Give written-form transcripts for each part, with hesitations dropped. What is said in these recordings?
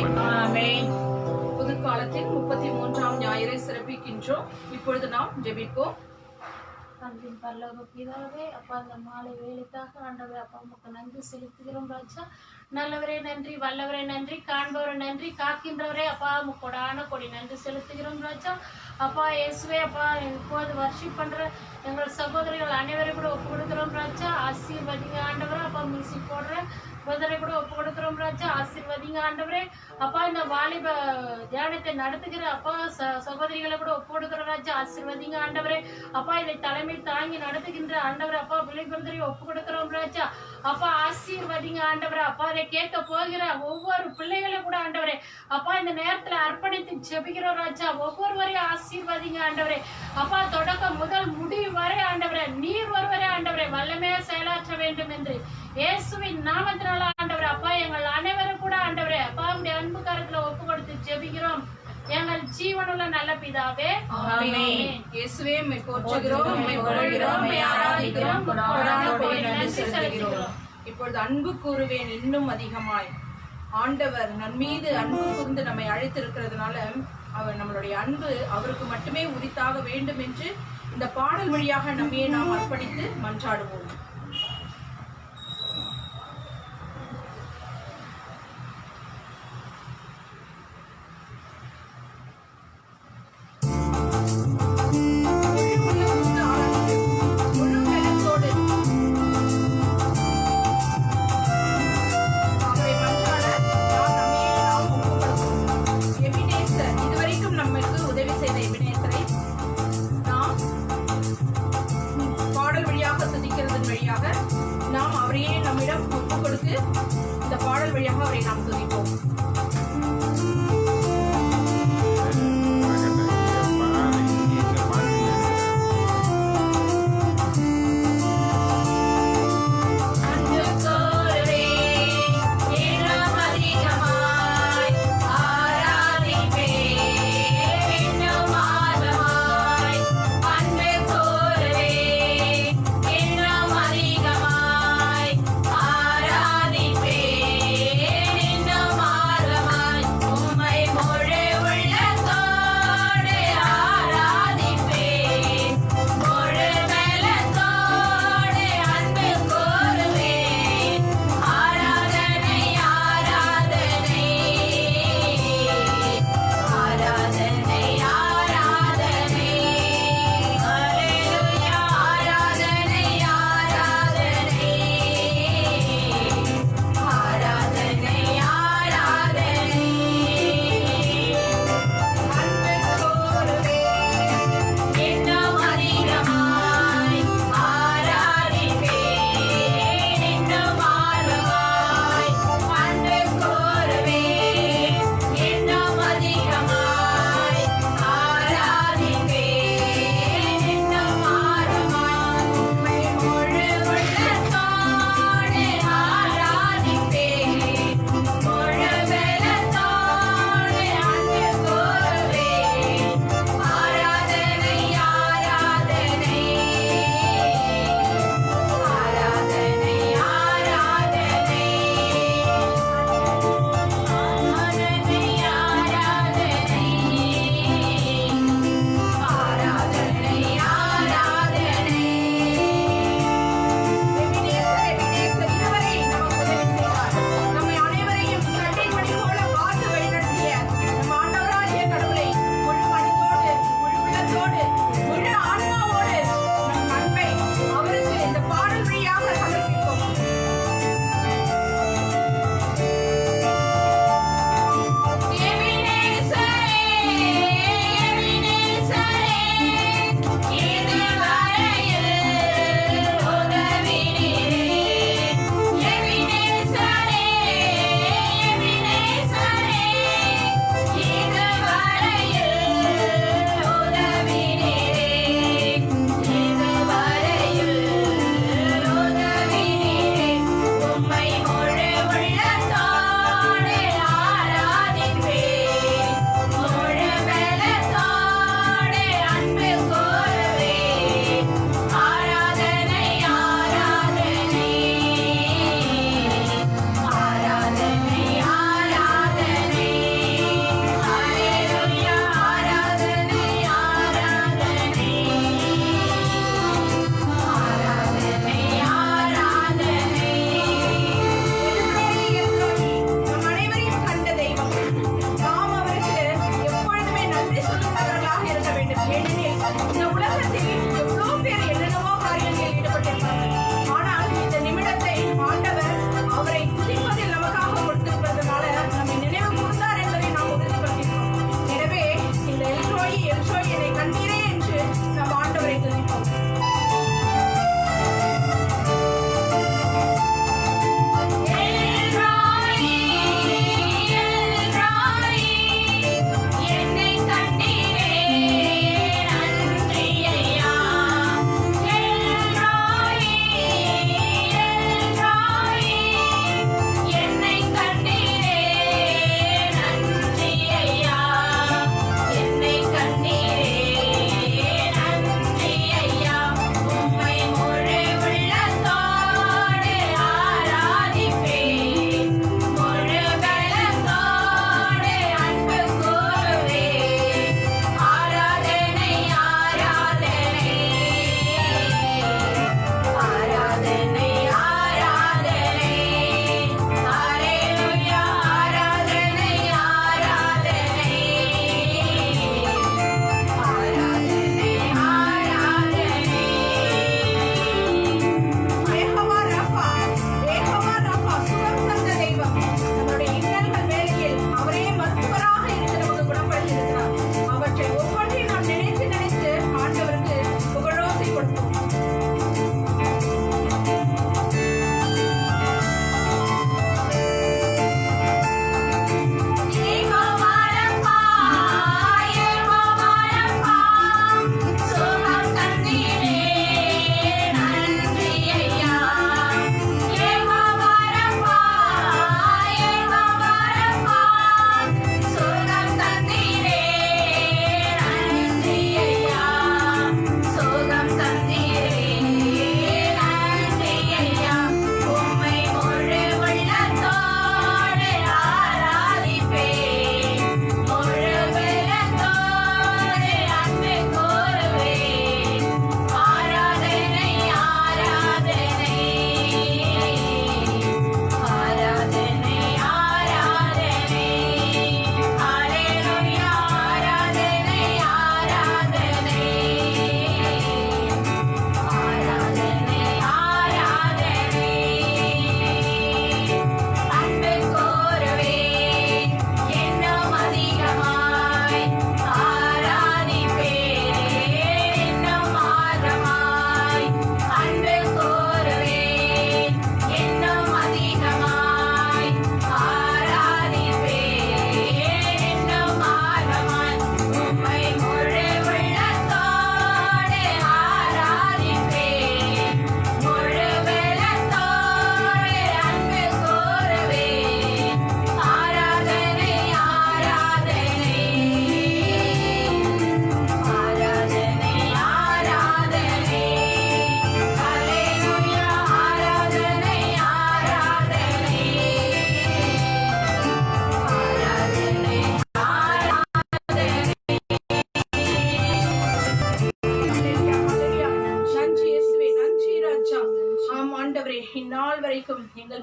ஆமென். புதுக்காலத்தின் 33ஆம் ஞாயிறை சிறப்பிக்கின்றோம். இப்பொழுது நாம் ஜெபிப்போம். அன்பின் பரலோக பிதாவே, அப்பா அந்த மாலை வேலைக்காக ஆண்டவரே அப்பா உமக்கு நன்றி செலுத்துகிறோம் ராஜா. நல்லவரே நன்றி, வல்லவரே நன்றி, காண்பவரே நன்றி, காக்கின்றவரே அப்பா உமக்கோடான கொடி நன்றி செலுத்துகிறோம் ராஜா. அப்பா இயேசுவே அப்பா இப்போது வர்ஷிப் பண்ற எங்கள் சகோதரிகள் அனைவரும் கூட ஒப்பு கொடுக்கிறோம் ராஜா. ஆசீர்வதிங்க ஆண்டவரே. அப்பா மியூசிக் போடுற சகோதரை கூட ஒப்பு கொடுக்கிறோம் ராஜா. ஆசீர்வதிங்க ஆண்டவரே. அப்பா இந்த வாலிப தியானத்தை நடத்துகிற அப்பா சகோதரிகளை கூட ஒப்பு கொடுக்கிறோம் ராஜா. ஆசீர்வதிங்க ஆண்டவரே. அப்பா இதை தலைமை தாங்கி நடத்துகின்ற ஆண்டவரே அப்பா விளைபந்தரை ஒப்பு கொடுக்கிறோம் ராஜா. அப்பா ஆசீர்வதிங்க ஆண்டவரே. அப்பா அதை கேட்க போகிற ஒவ்வொரு பிள்ளைகளை கூட ஆண்டவரே அப்பா இந்த நேரத்துல அர்ப்பணித்து ஜெபிக்கிறோம் ராஜா. ஒவ்வொருவரையும் ஆசீர்வதிங்க ஆண்டவரே. அப்பா தொடக்கம் முதல் முடிவு வரை ஆண்டவரே நீர் ஒருவரே ஆண்டவரே வல்லமையா செயலாற்ற வேண்டும் என்று இயேசுவின் நாமத்தினால ஆண்டவரே அப்பா எங்கள் அனைவரும் கூட ஆண்டவரே அப்பா உடைய அன்பு கரத்துல ஒப்பு கொடுத்து ஜெபிக்கிறோம் எங்கள் ஜீவனுள்ள நல்ல பிதாவே. ஆமென். இயேசுவே உம்மை போற்றுகிறோம், உம்மை புகழ்கிறோம், உம்மை ஆராதிக்கிறோம், கொடான கொடி நன்றி செலுத்துகிறோம். இப்பொழுது அன்பு கூறுவேன் இன்னும் அதிகமாய். ஆண்டவர் நம் மீது அன்பு கூர்ந்து நம்மை அழைத்திருக்கிறதுனால அவர் நம்மளுடைய அன்பு அவருக்கு மட்டுமே உரித்தாக வேண்டும் என்று இந்த பாடல் வழியாக நம்மையே நாம் அர்ப்பணித்து மன்றாடுவோம். நாம் அவரையே நம்மிடம் ஒப்பு கொடுத்து இந்த பாடல் வழியாக அவரை நாம் துதிப்போம். ஆராதிப்பேன் இன்னும் ஆர்வமாய்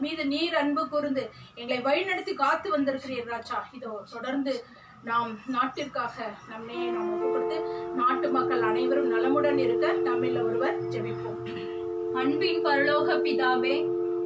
மீது நீர் அன்பு கூர்ந்து எங்களை வழிநடத்தி காத்து வந்திருக்கிறீர் ராஜா. இதோ தொடர்ந்து நாம் நாட்டிற்காக நம்மையே நாம் ஒப்புக்கொடுத்து நாட்டு மக்கள் அனைவரும் நலமுடன் இருக்க நம்மில் ஒருவர் ஜெபிப்போம். அன்பின் பரலோக பிதாவே,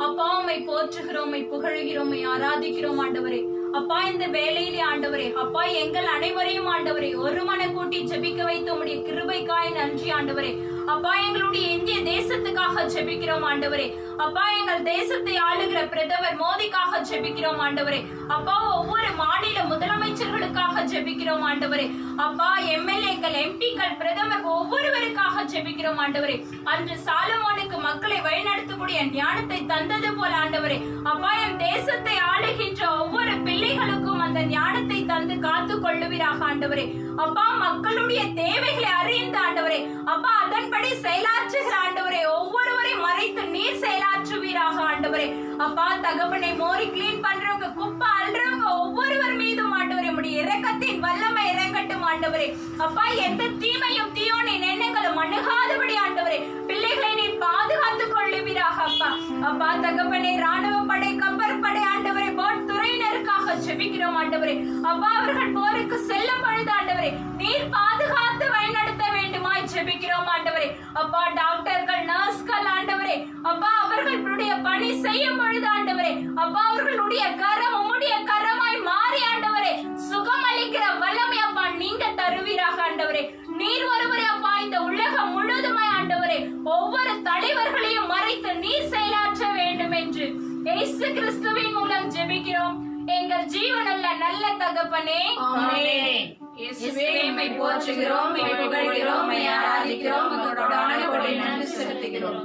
அப்பா உம்மை போற்றுகிறோம், உம்மை புகழுகிறோம், உம்மை ஆராதிக்கிறோம் ஆண்டவரே. அப்பா இந்த வேலையிலே ஆண்டவரே, அப்பா எங்கள் அனைவரையும் ஆண்டவரே ஒரு மன கூட்டி ஜெபிக்க வைத்த உம்முடைய கிருபைக்காய் நன்றி ஆண்டவரே. அப்பா எங்களுடைய இந்திய தேசத்துக்காக ஜெபிக்கிறோம் ஆண்டவரே. அப்பா எங்கள் தேசத்தை ஆளுகிற பிரதமர் மோடிக்காக ஜெபிக்கிறோம் ஆண்டவரே. அப்பா ஒவ்வொரு மாநில முதலமைச்சர்களுக்காக ஜெபிக்கிறோம் ஆண்டவரே. அப்பா எம்எல்ஏக்கள், எம்பிக்கள், பிரதமர் ஒவ்வொருவருக்காக ஜெபிக்கிறோம் ஆண்டவரே. அன்று சாலமோனுக்கு மக்களை வழிநடத்தக்கூடிய ஞானத்தை தந்தது போல ஆண்டவரே, அப்பா என் தேசத்தை ஆளுகின்ற ஒவ்வொரு பிள்ளைகளுக்கும் அந்த ஞானத்தை தந்து காத்து கொள்ளுவீராக ஆண்டவரே. அப்பா மக்களுடைய தேவைகளை அறிந்த ஆண்டவரே, அப்பா அதன்படி செயலாற்றுகிற ஆண்டவரே, ஒவ்வொருவரை மறைத்து நீர் செயலாற்றுவீராக ஆண்டவரே. அப்பா தகப்பனை மோரி கிளீன் பண்றவங்க, குப்பை அல்றவங்க ஒவ்வொருவர் மீதும் ஆண்டவரே உம்முடைய இரக்கத்தின் வல்லமை இறங்கட்டும் ஆண்டவரே. அப்பா எந்த தீமையும் தீயோனின் எண்ணங்களும் அணுகாதபடி ஆண்டவரே பிள்ளைகளை நீர் பாதுகாத்துக் கொள்ளுவீராக அப்பா. அப்பா தகப்பனை ராணுவ படை, கப்பற் படை ஆண்டவரே, போட் துறையினருக்காக ஜெபிக்கிறோம் ஆண்டவரே. அப்பா அவர்கள் போருக்கு செல்லும் பொழுது ஆண்டவரே நீர் பாதுகாத்து வழிநடத்த வேண்டுமாய் ஜெபிக்கிறோம் ஆண்டவரே. அப்பா டாக்டர்கள், நர்ஸ்கள் ஆண்டவரே, அப்பா அவர்களுடைய பணி செய்யும் பொழுது ஆண்டவரே, அப்பா அவர்களுடைய கரம் உம்முடைய கரமாய் மாறி ஆண்டவரே சுகம் அளிக்கிற வல்லமை அப்பா நீங்க தருவீராக ஆண்டவரே. நீர் ஒருவரே அப்பா இந்த உலகம் முழுதுமாய் ஆண்டவரே ஒவ்வொரு தலைவர்களையும் மறைத்து நீர் செயலாற்ற வேண்டும் என்று இயேசு கிறிஸ்துவின் மூலம் ஜெபிக்கிறோம் எங்கள் ஜீவனுள்ள நல்ல தகப்பனே, ஆமென். இயேசுவே உம்மை போற்றுகிறோம், உம்மை புகழ்கிறோம், உம்மை ஆராதிக்கிறோம், உம்முடைய கொடை நன்றி செலுத்துகிறோம்.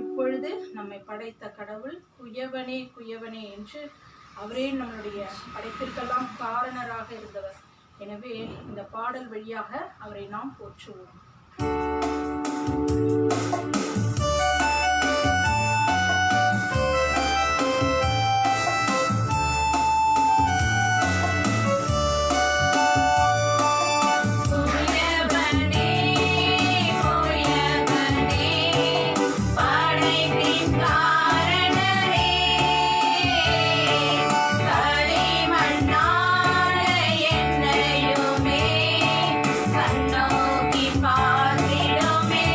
இப்பொழுது நம்மை படைத்த கடவுள் குயவனே குயவனே என்று அவரே நம்மளுடைய படைப்பிற்கெல்லாம் காரணராக இருந்தவர். எனவே இந்த பாடல் வழியாக அவரை நாம் போற்றுவோம். கண்ணோக்கி பார்த்திடுமே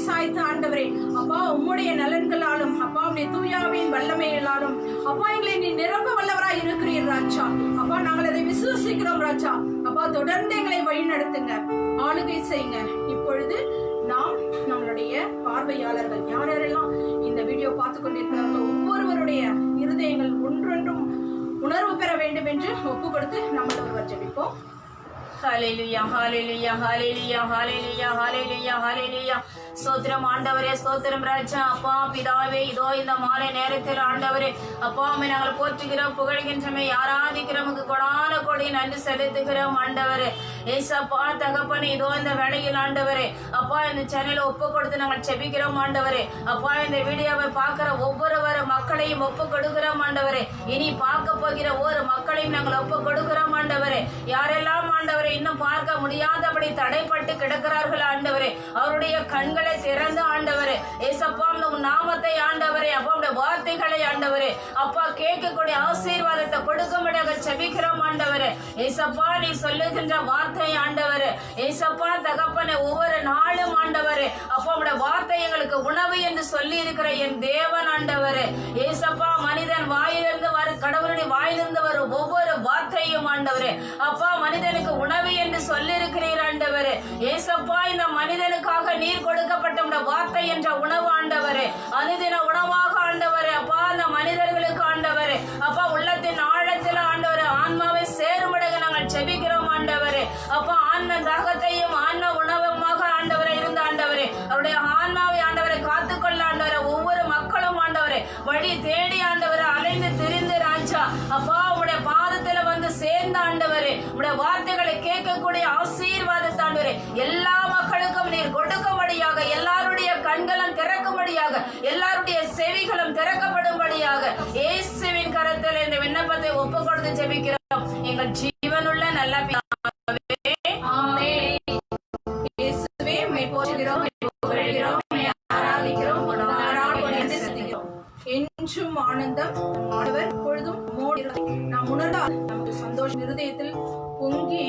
சாய்த்து ஆண்டவரே அப்பா உம்முடைய நலன்களாலும் அப்பா உடைய தூயாவின் வல்லமைகளாலும் அப்பா எங்களை நீ நிரம்ப வல்லவராய் இருக்கிறீர் ராஜா. அப்பா நாங்கள் அதை விசுவசிக்கிறோம் ராஜா. அப்பா தொடர்ந்து எங்களை வழி நடத்துங்க, ஆளுகை செய்யுங்க. இப்பொழுது நாம் நம்மளுடைய பார்வையாளர்கள் யாரெல்லாம் இந்த வீடியோ பார்த்து கொண்டிருக்கிறார்களோ ஒவ்வொருவருடைய இருதயங்கள் ஒன்றொன்றும் உணர்வு பெற வேண்டும் என்று ஒப்பு கொடுத்து நம்மள ஒருவர் ஜெபிப்போம். ஹல்லேலூயா ஹல்லேலூயா ஹல்லேலூயா ஹல்லேலூயா ஹல்லேலூயா ஹல்லேலூயா. ஸ்தோத்திரம் ஆண்டவரே, ஸ்தோத்திரம் ராஜா. அப்பா பிதாவே, இதோ இந்த மாலை நேரத்தில் ஆண்டவரே அப்பா உம்மை நாங்கள் போற்றுகிறோம், புகழ்கின்றோம், ஆராதிக்கிறோம், கொடான கொடி நன்றி செலுத்துகிறோம் ஆண்டவரே. ஏசப்பா தகப்பனே, இதோ இந்த வேளையில் ஆண்டவரே அப்பா இந்த சேனலை ஒப்பு கொடுத்து நாங்கள் செபிக்கிறோம் ஆண்டவரே. அப்பா இந்த வீடியோவை பார்க்கிற ஒவ்வொரு மக்களையும் ஒப்பு கொடுக்கிறோம் ஆண்டவரே. இனி பார்க்க போகிற ஒவ்வொரு மக்களையும் நாங்கள் ஒப்பு கொடுக்கிறோம் ஆண்டவரே. யாரெல்லாம் ஆண்டவரே இன்னும் பார்க்க முடியாதபடி தடைப்பட்டு கிடக்கிறார்கள் ஆண்டவரே, அவருடைய கண்களை திறந்து ஆண்டவரே ஏசப்பா உம் நாமத்தை ஆண்டவரே அப்பா உடைய வார்த்தைகளை ஆண்டவரே அப்பா கேட்கக்கூடிய ஆசீர்வாதத்தை கொடுக்கும்படியாக செபிக்கிறோம் ஆண்டவரே. ஏசப்பா நீ சொல்லுகின்ற வார்த்தை ஆண்டவரே ஏசப்பா தகப்பனே ஒவ்வொரு நாளும் ஆண்டவரே அப்பா உடைய வார்த்தை எங்களுக்கு உணவு என்று சொல்லி இருக்கிற என் தேவன் ஆண்டவரே. ஏசப்பா மனிதன் வாயிலிருந்து வரும் கடவுளுடைய வாயிலிருந்து வரும் ஒவ்வொரு வார்த்தையும் ஆண்டவரே அப்பா மனிதனுக்கு உணவு என்று சொல்லி இருக்கிறீர் ஆண்டவரே. ஏசப்பா இந்த மனிதனுக்காக நீர் கொடுக்கப்பட்ட வார்த்தை என்ற உணவு ஆண்டவரே அனுதின உணவாக ஆண்டவரே அப்பா அந்த மனிதர்களுக்கு ஆண்டவரே அப்பா உள்ளத்தின் ஆழத்தில் ஆண்டவரே ஆன்மாவை சேரும்படியாக நாங்கள் செபிக்கிறோம் ஆண்டவரே. அப்பா ஆன்ம தாகத்தையும் ஆன்ம உணவுமாக ஆண்டவரே இருந்த ஆண்டவரே அவருடைய ஆன்மாவை ஆண்டவரை காத்துக்கொள்ள ஆண்டவரே ஒவ்வொரு மக்களும் ஆண்டவரே வழி தேடி ஆண்டவரை அலைந்து திரிந்து ராஜா அப்பா உடைய பாதத்துல வந்து சேர்ந்த ஆண்டவரே உடைய வார்த்தைகளை கேட்கக்கூடிய ஆசீர்வாதத்தை ஆண்டவரே எல்லா மக்களுக்கும் நீர் கொடுக்கும்படியாக, எல்லாருடைய கண்களும் திறக்கும்படியாக, எல்லாருடைய செவிகளும் திறக்கப்படும்படியாக இயேசுவின் கரத்தில் இந்த விண்ணப்பத்தை ஒப்பு கொடுத்து ஜெபிக்கிறோம் எங்கள் ஜீவனுள்ள நல்ல பிதாவே. ஆமென். இயேசுவே உம்மை போற்றுகிறோம், உம்மை புகழ்கிறோம், உம்மை ஆராதிக்கிறோம், நன்றி செலுத்துகிறோம். என்றும் ஆனந்தம் ஆண்டவர் எப்பொழுதும் உம்மோடு இருக்கிறார். நாம் உணர்ந்தால் நமக்கு சந்தோஷம் இருதயத்தில் பொங்கி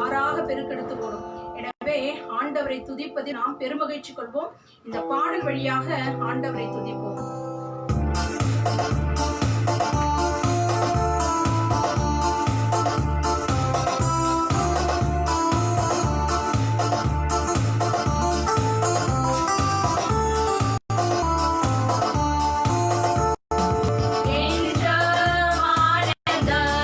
ஆறாக பெருக்கெடுத்து போடும். எனவே ஆண்டவரை துதிப்பதில் நாம் பெருமகிழ்ச்சி கொள்வோம். இந்த பாடல் வழியாக ஆண்டவரை துதிப்போம். ஆனந்தம்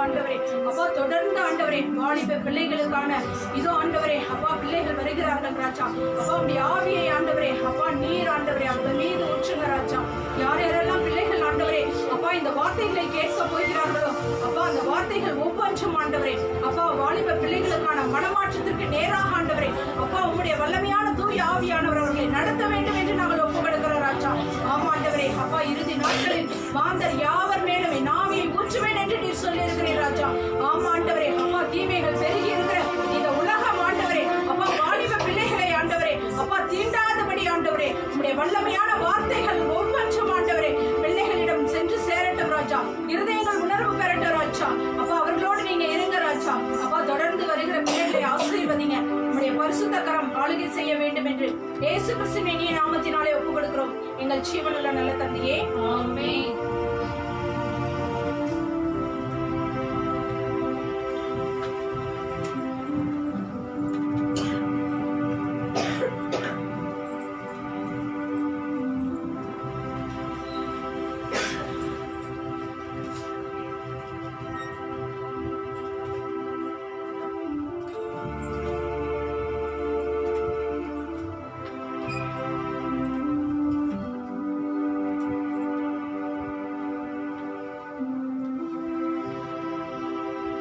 ஆண்டவரே. அப்பா தொடர்ந்து ஆண்டவரே வாலிப பிள்ளைகளுக்கான இதோ ஆண்டவரே அப்பா பிள்ளைகள் வருகிறார்கள் ராஜா. அப்பா உடைய ஆவியை ஆண்டவரே அப்பா நீர் ஆண்டவரே அவர்கள் மீது ஊற்றுங்க ராஜா. யார் யாரெல்லாம் பிள்ளைகள் ஆண்டவரே அப்பா இந்த வார்த்தைகளை கேட்க போகிறார்களோ அப்பா அந்த வார்த்தைகள் ஒவ்வொன்றும் ஆண்டவரே அப்பா வாலிப பிள்ளைகளுக்கான மனமாற்றத்திற்கு நேராக ஆண்டவரே அப்பா உங்களுடைய வல்லமையான தூய ஆவியானவர் அவர்களை நடத்த வேண்டும் என்று நாங்கள் ஒப்புக்கொடுக்கிறோம் ராஜா. ஆமா ஆண்டவரே அப்பா இறுதி நாட்களில் மாந்தர் யாவர் மேலும் என் ஆவியை ஊற்றுவேன் என்று நீர் சொல்லி இருக்கிறீர் ராஜா. ஆமா ஆண்டவரே அப்பா தீமைகள் பெருகி இருக்கிற இந்த உலகம் ஆண்டவரே அப்பா வாலிப பிள்ளைகளை ஆண்டவரே அப்பா தீண்டாதபடி ஆண்டவரே உங்களுடைய வல்லமையான வார்த்தைகள் ஒவ்வொன்றும் ஆண்டவரே பிள்ளைகளிடம் சென்று சேரட்டும் ராஜா. இருதயங்கள் உணர்வு பெறட்டும் ராஜா. அப்பா அவர்களோடு நீங்க இருங்க ராஜா. அப்பா தொடர்ந்து வருகிற பிள்ளைகளை ஆசீர்வதிங்க. உங்களுடைய பரிசுத்த கரம் ஆளுகை செய்ய வேண்டும் என்று இயேசு கிறிஸ்துவின் இனிய நாமத்தினாலே ஒப்புக் கொடுக்கிறோம் எங்கள் ஜீவனுள்ள நல்ல தந்தையே, ஆமென்.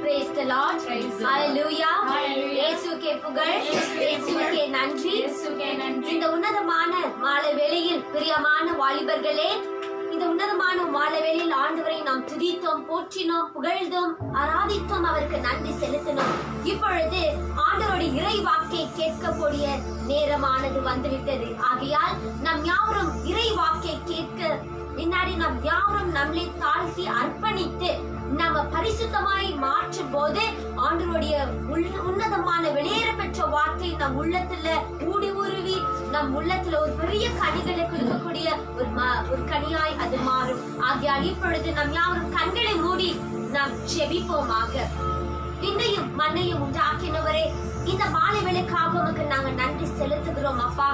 Praise the Lord. Hallelujah. இயேசுவுக்கே புகழ், இயேசுவுக்கே நன்றி. இந்த உன்னதமான மாலை வேளையில் பிரியமான வாலிபர்களே, இந்த உன்னதமான மாலை வேளையில் ஆண்டவரை நாம் துதித்தோம், போற்றினோம், புகழ்ந்தோம், ஆராதித்தோம், அவருக்கு நன்றி செலுத்தினோம். இப்பொழுது ஆண்டவருடைய இறை வாக்கை கேட்கக்கூடிய நேரமானது வந்துவிட்டது. ஆகையால் நம் யாவரும் இறை வாக்கை கேட்க முன்னாடி நாம் யாவரும் நம்மளை தாழ்த்தி அர்ப்பணித்து நம்ம பரிசுத்தமாய் மாற்றும் போது ஆண்டவருடைய உன்னதமான வெளியேற பெற்ற வார்த்தை நம் உள்ளத்துல ஊடி உருவி நம் உள்ளத்துல ஒரு பெரிய கனிகளை கொடுக்கக்கூடிய ஒரு கனியாய் அது மாறும். ஆகையால் இப்பொழுது நம் யாவரும் கண்களை மூடி நாம் செபிப்போமாக. விண்ணையும் மண்ணையும் உண்டாக்கினவரே, இந்த மாலை வேளைக்காக உமக்கு நாங்க நன்றி செலுத்துகிறோம் அப்பா.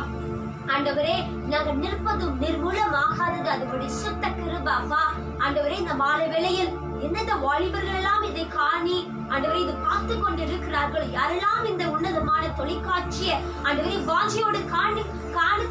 ஆண்டவரே, நாங்க நிற்பதும் நிர்மூலமாகாதது அதுபடி சுத்த கிருபை அப்பா. ஆண்டவரே, இந்த மாலை வேளையில் எந்தெந்த வாலிபர்கள் எல்லாம் இதை காணி ஆண்டவரே இது பார்த்து கொண்டு இருக்கிறார்கள், யாரெல்லாம் இந்த உன்னதமான தொலைக்காட்சியை ஆண்டவரே வாஞ்சியோடு காணு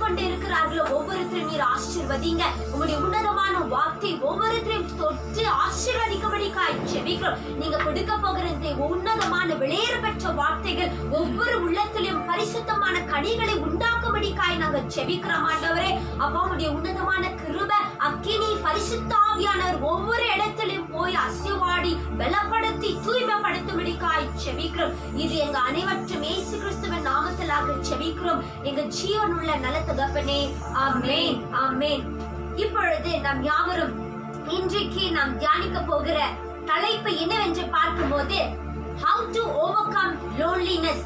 கொண்டு இருக்கிறார்களோ ஒவ்வொருத்தரும் நீர் ஆசீர்வதிங்க. உங்களுடைய உன்னதமான வார்த்தை ஒவ்வொருத்தரையும் தொட்டு ஆசீர்வதிக்கும்படிக்காய் ஜெபிக்கிறோம். நீங்க கொடுக்க போகிற இந்த உன்னதமான வெளியேற பெற்ற வார்த்தைகள் ஒவ்வொரு உள்ளத்திலும் பரிசுத்தமான கனிகளை உண்டாக்கும்படிக்காய் நாங்கள் ஜெபிக்கிறோம் ஆண்டவரே. அப்பா உங்களுடைய உன்னதமான கிருபை அக்கினி பரிசுத்தாவியானவர் ஒவ்வொரு இடத்திலும் போய் அசைவாடி பலப்படுத்தி தூய்மைப்படுத்தும்படிக்காய் ஜெபிக்கிறோம். இது எங்க அனைவற்றும் இயேசு கிறிஸ்துவின் நாமத்திலாக ஜெபிக்கிறோம் எங்க ஜீவனுள்ள நல்ல தகப்பனே, ஆமென், ஆமென். இப்பொழுது நாம் யாவரும் இன்றைக்கு நாம் தியானிக்க போகிற தலைப்பு என்னவென்று பார்க்கும்போது how to overcome loneliness,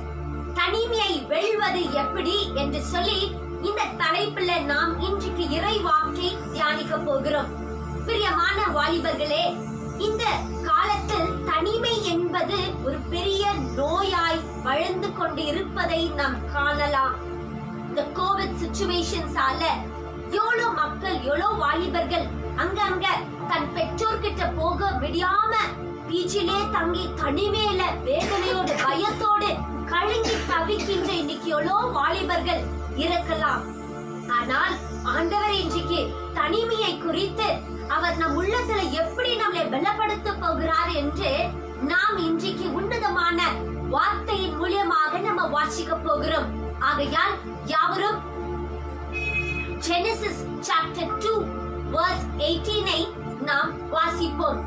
தனிமையை வெல்வது எப்படி என்று சொல்லி இந்த தலைப்புல நாம் இன்றைக்கு இறை வாக்கை தியானிக்க போகிறோம். பிரியமான வாலிபர்களே, இந்த காலத்தில் தனிமை என்பது ஒரு பெரிய நோயாய் வளர்ந்து கொண்டு இருப்பதை நாம் காணலாம். இந்த கோவிட் சிச்சுவேஷன்ஸால எவ்வளவு மக்கள் எவ்வளவு வாலிபர்கள் அங்கங்க தன் பெற்றோர்கிட்ட போக முடியாம பீச்சிலே தங்கி தனிமையில வேதனையோடு பயத்தோடு கலங்கி தவிக்கின்ற இன்னைக்கு எவ்வளவு வாலிபர்கள் இருக்கலாம். ஆனால் ஆண்டவர் இன்றைக்கு தனிமையை குறித்து அவர் நம் உள்ளத்துல எப்படி நம்மளை பலப்படுத்த போகிறார் என்று நாம் இன்றைக்கு உன்னதமான வார்த்தையின் மூலமாக நம்ம வாசிக்க போகிறோம். ஆகையால் யாவரும் Genesis chapter 2 verse 18 நாம் வாசிப்போம்.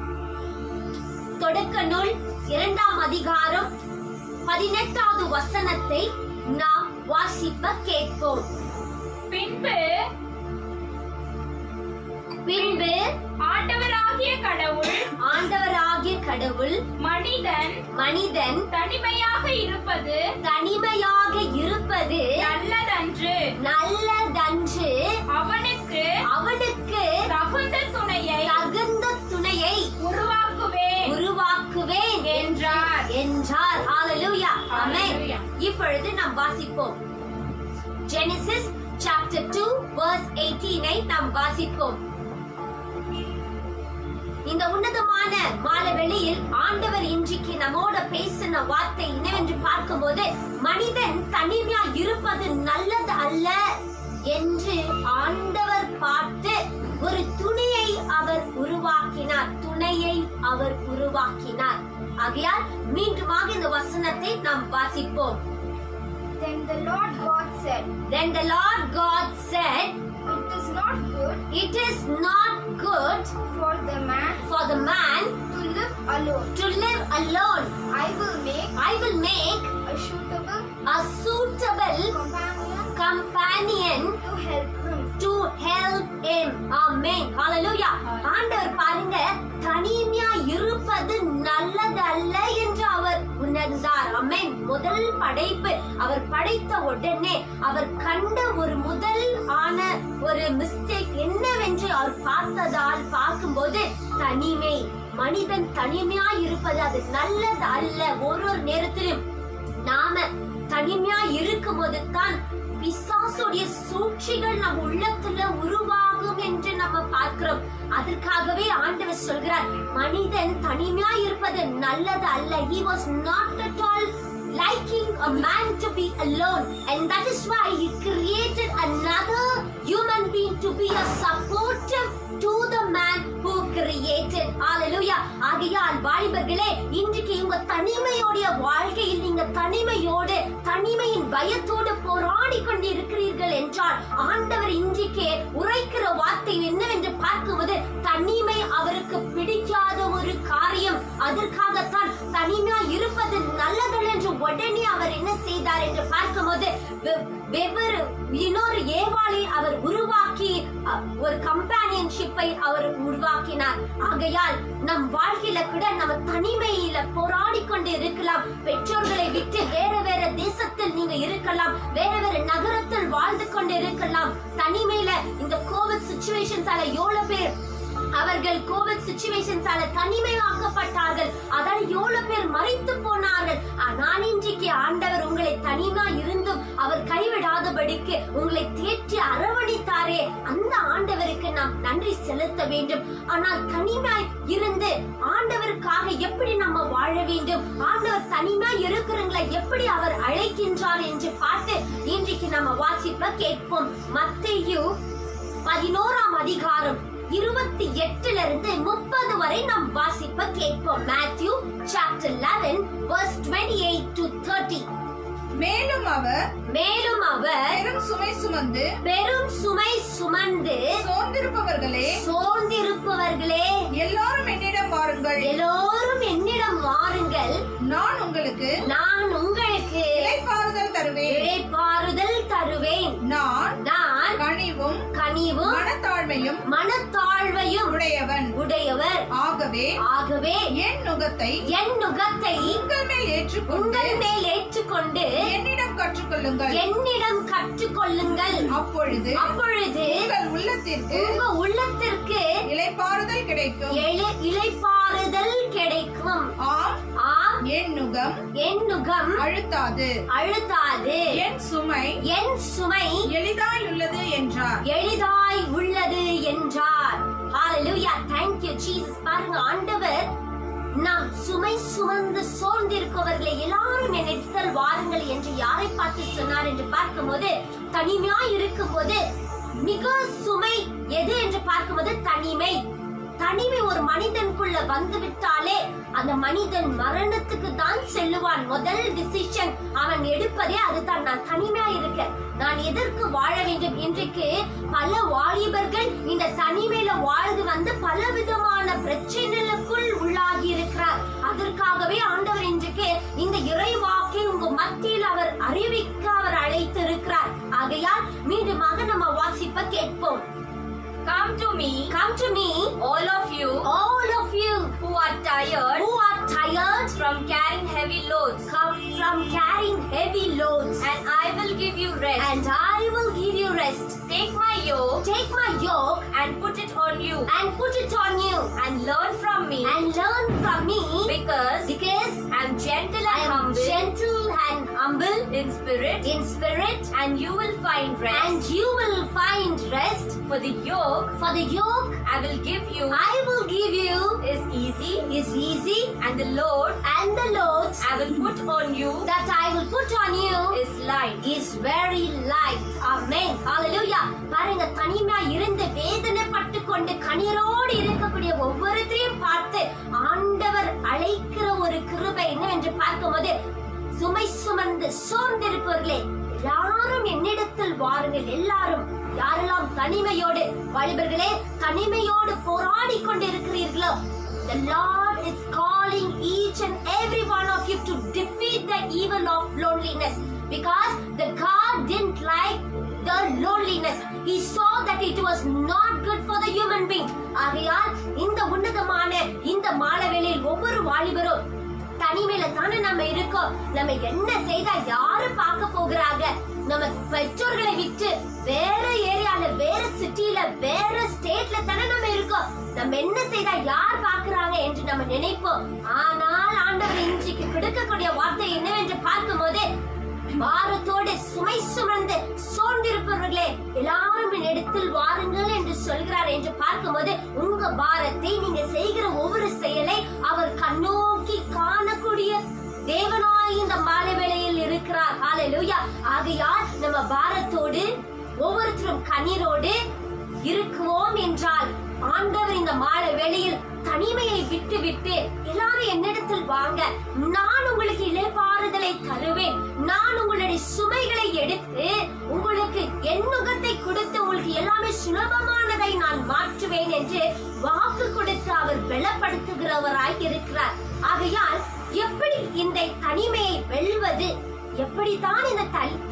தொடக்க நூல் 2ஆம் அதிகாரம் 18வது வசனத்தை நாம் வாசிப்ப கேட்போம். பின்பு ஆண்டவராகிய கடவுள் மனிதன் தனிமையாக இருப்பது நல்லதன்று அவனுக்கு தகுந்த துணையை உருவாக்குவேன் என்றார். ஹalleluya, ஆமென். இப்பொழுது நாம் வாசிப்போம். Genesis chapter 2 verse 18 நாம் வாசிப்போம். இந்த உன்னதமான மாலை வெளியில் ஆண்டவர் இன்றைக்கு நம்மோட பேசின வார்த்தை என்னவென்று பார்க்கும்போது, மனிதன் தனிமையா இருப்பது நல்லது அல்ல என்று ஆண்டவர் பார்த்து ஒரு துணையை அவர் உருவாக்கினார். ஆகையால் மீண்டுமாக இந்த வசனத்தை நாம் வாசிப்போம். Then the Lord God said, It is not good for the man to live alone. I will make a suitable companion to to help him. help him. Amen. Hallelujah. ஆண்டவர் பாருங்க, தனிமையா இருப்பது நல்லது அல்ல என்று அவர் உணர்ந்தார். ஆமென். முதல் படைப்பு அவர் படைத்த உடனே அவர் கண்ட முதல் ஆன ஒரு மிஸ்டேக் என்னவென்று அவர் பார்க்கும்போது, தனிமை. மனிதன் தனிமையா இருப்பது அது நல்லது அல்ல. ஒரு நேரத்திலும் நாம தனிமையா இருக்கும் போது தான் பிசாசுடைய சூழ்ச்சிகள் நம் உள்ளத்துல உருவாகும் என்று நம்ம பார்க்கிறோம். அதற்காகவே ஆண்டவர் சொல்கிறார், மனிதன் தனிமையா இருப்பது நல்லது அல்ல. He was not at all liking a man to be alone, and that is why he created another human being to be a supportive to the man who created. Hallelujah. ஆகையால் வாலிபர்களே, இன்றைக்கு உங்க தனிமையோட வாழ்க்கையில் நீங்க தனிமையின் பயத்தோடு போராடி கொண்டு இருக்கிறீர்கள் என்றால், ஆண்டவர் இன்றைக்கு உரைக்கிற வார்த்தை என்னவென்று பார்க்கும்போது, தனிமை அவருக்கு பிடிக்காத ஒரு காரியம். அதற்காகத்தான் தனிமையா இருப்பது நல்லதல்ல என்று உடனே அவர் என்ன செய்தார் என்று பார்க்கும்போது, வெவ்வேறு இன்னொரு ஏவாளை அவர் உருவாக்கி ஒரு கம்பானியன்ஷிப்பை அவர் உருவாக்கினார். ஆகையால் நம் வாழ்க்கையில கூட நம்ம தனிமையில போராடி கொண்டு இருக்கலாம். பெற்றோர்களை விட்டு வேற தேசத்தில் நீங்க இருக்கலாம், வேற நகரத்தில் வாழ்ந்து கொண்டு இருக்கலாம். தனிமையில இந்த கோவிட் சிச்சுவேஷன்ஸால எவ்வளவு பேர் அவர்கள் கோவிட் சிச்சுவேஷன்ஸால தனிமையாக்கப்பட்டார்கள். அதால் எவ்வளவு பேர் மரித்து போனார்கள். ஆனால் இன்றைக்கு ஆண்டவர் உங்களை தனிமையா இருந்தும் அவர் கைவிடாதபடிக்கு உங்களை தேற்றி அரவணைத்தாரே, அந்த ஆண்டவருக்கு நாம் நன்றி செலுத்த வேண்டும். ஆனால் தனிமையாய் இருந்து ஆண்டவருக்காக எப்படி நம்ம வாழ வேண்டும், ஆண்டவர் தனிமையா இருக்கிறவங்களை எப்படி அவர் அழைக்கின்றார் என்று பார்த்து இன்றைக்கு நம்ம வாசிப்ப கேட்போம். மத்தேயு 11ஆம் அதிகாரம் 28 30 வரை நாம் வாசிப்ப கேட்போம். Matthew chapter 11 verse 28 to 30. மேலும் அவர் பெரும் சுமை சுமந்து சோர்ந்திருப்பவர்களே எல்லாரும் என்னிடம் வாருங்கள், நான் உங்களுக்கு இளைப்பாறுதல் தருவேன். நான் கனிவும் மனத்தாழ்மையும் உடையவர். ஆகவே என் நுகத்தை உங்கள் மேல் ஏற்றுக்கொண்டு என்னிடம் கற்றுக்கொள்ளுங்கள். அப்பொழுது உங்கள் உள்ளத்திற்கு இளைப்பாறுதல் கிடைக்கும். ஆம், என் நுகம் அழுத்தாது, என் சுமை எளிதாய் உள்ளது என்றார். Hallelujah. Thank you Jesus. பாருங்க, ஆண்டவர் நாம் சுமை சுமந்து சோர்ந்திருப்பவர்களை எல்லாரும் என்னிடத்தில் வாருங்கள் என்று யாரை பார்த்து சொன்னார் என்று பார்க்கும்போது, தனிமையா இருக்கும்போது மிக சுமை எது என்று பார்க்கும்போது தனிமை ஒரு மனிதனுக்குள்ள வந்து விட்டாலே அந்த மனிதன் மரணத்துக்கு தான் செல்லுவான். முதல் டிசிஷன் அவன் எடுப்பதே அதுதான், நான் தனிமையா இருக்க, நான் எதற்கு வாழ வேண்டும். இன்றைக்கு பல வாலிபர்கள் இந்த தனிமையில வாழ்ந்து வந்து பல விதமான பிரச்சனைகளுக்குள் உள்ளாகி இருக்கிறார். அதற்காகவே ஆண்டவர் இன்றைக்கு இந்த இறைவாக்கை உங்க மத்தியில் அவர் அறிவிக்க அவர் அழைத்து இருக்கிறார். ஆகையால் மீண்டுமாக நம்ம வாசிப்ப கேட்போம். Come to me, all of you who are tired from carrying heavy loads, and I will give you rest. Take my yoke and put it on you, and learn from me, because I am gentle and humble, in spirit, and you will find rest. and you will find rest. For the yoke For the yoke I will give you I will give you is easy, is easy, and the load and the load I will put on you that I will put on you is light. is very light. Amen. Hallelujah. பாருங்க, தனிமையா இருந்து வேதனைப்பட்டு கொண்டு கண்ணீரோடு இருக்கக்கூடிய ஒவ்வொருத்தரையும் பார்த்து ஆண்டவர் அழைக்கிற ஒரு கிருபை என்னவென்று பார்க்கும்போது, சுமை சுமந்து சோர்ந்திருப்பவர்களே எல்லாரும் என்னிடத்தில் வாருங்கள். எல்லாரும் யாரெல்லாம் தனிமையோடு, வாலிபர்களே தனிமையோடு போராடி கொண்டிருக்கிறீர்களோ, the Lord is calling each and every one of you to defeat the evil of loneliness, because the God didn't like the loneliness. He saw that it was not good for the human being. ஆகையால் இந்த உன்னதமான இந்த மாலைவேளையில் ஒவ்வொரு வாலிபரும் தனிமையில தானே நம்ம இருக்கோம். நம்ம என்ன செய்தா யாரு பார்க்க போகிறாங்க? நம்ம பெற்றோர்களை விட்டு வேற ஏரியால, வேற சிட்டில, வேற ஸ்டேட்ல தானே நம்ம இருக்கோம். நம்ம என்ன செய்தா யார் பார்க்கறாங்க என்று நம்ம நினைப்போம். ஆனால் ஆண்டவர் இன்றைக்கு கொடுக்கக்கூடிய வார்த்தை என்னவென்று பார்க்கும்போது, பாரத்தோடு சுமை சுமந்து சோர்ந்திருப்பவர்களே எல்லாரும் இடத்தில் வாருங்கள் என்று சொல்கிறார் என்று பார்க்கும்போது, உங்க பாரத்தை நீங்க செய்கிற ஒவ்வொரு செயலை அவர் கண்ணோக்கி காணக்கூடிய தேவனாய் இந்த மாலை வேளையில் இருக்கிறார். ஹalleluya. ஆகையால் நம்ம பாரத்தோடு ஒவ்வொருத்தரும் கண்ணீரோடு இருக்குவோம் என்றால், ஆண்டவர் இந்த மாலை வேளையில் தனிமையை விட்டு விட்டு எல்லாரும் என்னிடத்தில் வாங்க, நான் உங்களுக்கு இளைப்பாறுதலை தருவேன், நான் உங்களுடைய சுமைகளை எடுத்து உங்களுக்கு என் நுகத்தை கொடுத்து உங்களுக்கு எல்லாமே சுலபமானதை நான் மாற்றுவேன் என்று வாக்கு கொடுத்து அவர் பலப்படுத்துகிறவராய் இருக்கிறார். ஆகையால் எப்படி இந்த தனிமையை வெல்வது, எப்படித்தான் இந்த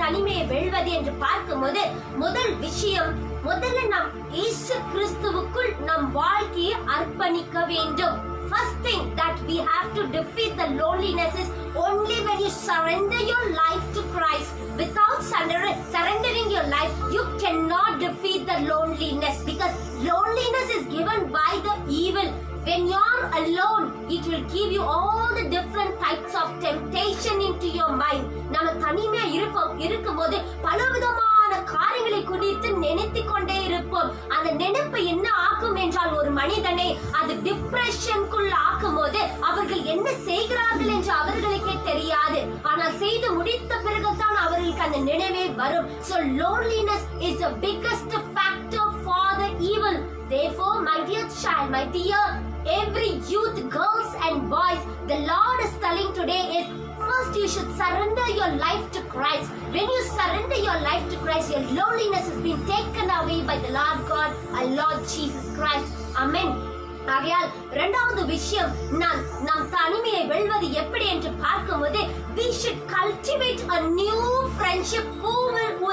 தனிமையை வெல்வது என்று பார்க்கும்போது, முதல் விஷயம், முதல்ல நாம் இயேசு கிறிஸ்துவுக்குள் நம் வாழ்க்கையை அர்ப்பணிக்க வேண்டும். First thing that we have to defeat the loneliness is only when you surrender your life to Christ. Without surrendering your life, you cannot defeat the loneliness, because loneliness is given by the evil. When you are alone, it will give you all the different types of temptation into your mind. நம்ம தனிமையா இருக்கும்போது பலவிதமான காரியங்களை குறித்து நினைத்துக் கொண்டே இருப்போம். அந்த நினைப்பு என்ன ஆக்கும் என்றால், ஒரு மனிதனை அது டிப்ரெஷனுக்குள் ஆக்கும் போது அவர்கள் என்ன செய்கிறார்கள் என்று அவர்களுக்கே தெரியாது. ஆனால் செய்து முடித்த பிறகுதான் அவர்களுக்கு அந்த நினைவே வரும். So loneliness is the biggest factor for the evil. Therefore, my dear child, my dear every youth, girls and boys, the Lord is telling today is, first you should surrender your life to Christ. When you surrender your life to Christ, your loneliness has been taken away by the Lord God, our Lord Jesus Christ. Amen. ஆகையால் இரண்டாவது விஷயம், நம் தனிமையை வெல்வது எப்படி என்று பார்க்கும்போது, we should cultivate a new friendship who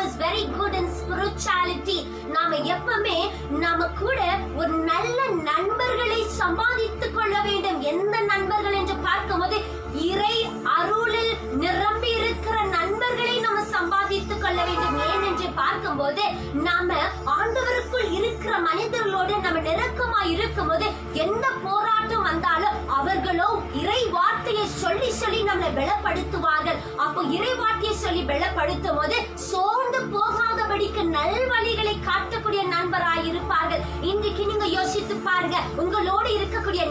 is very good in spirituality. நாம எப்பவுமே நாம கூட ஒரு நல்ல நண்பர்களை சம்பாதித்துக் கொள்ள வேண்டும். எந்த நண்பர்கள் என்று பார்க்கும்போது, இறை அருளில் நிரம்பி இருக்கிற நண்பர்களை நம்ம சம்பாதித்துக் கொள்ள வேண்டும். ஏன் என்று பார்க்கும்போது, நாம ஆண்டவருக்குள் இருக்கிற மனிதர்களோடு நம்ம நெருக்கமாய் இருக்கும்போது எந்த போராட்டம் வந்தாலும் அவர்களோ இறை வார்த்தையை சொல்லி சொல்லி நம்மளை பலப்படுத்துவார்கள். அப்போ இறை வார்த்தையை சொல்லி பலப்படுத்தும் போது சோர்ந்து போகாதபடிக்கு நல்வழிகளை காட்டக்கூடிய நண்பராய் இருப்பார்கள். இன்றைக்கு நீங்க யோசித்து பாருங்க, உங்களோடு இருக்கக்கூடிய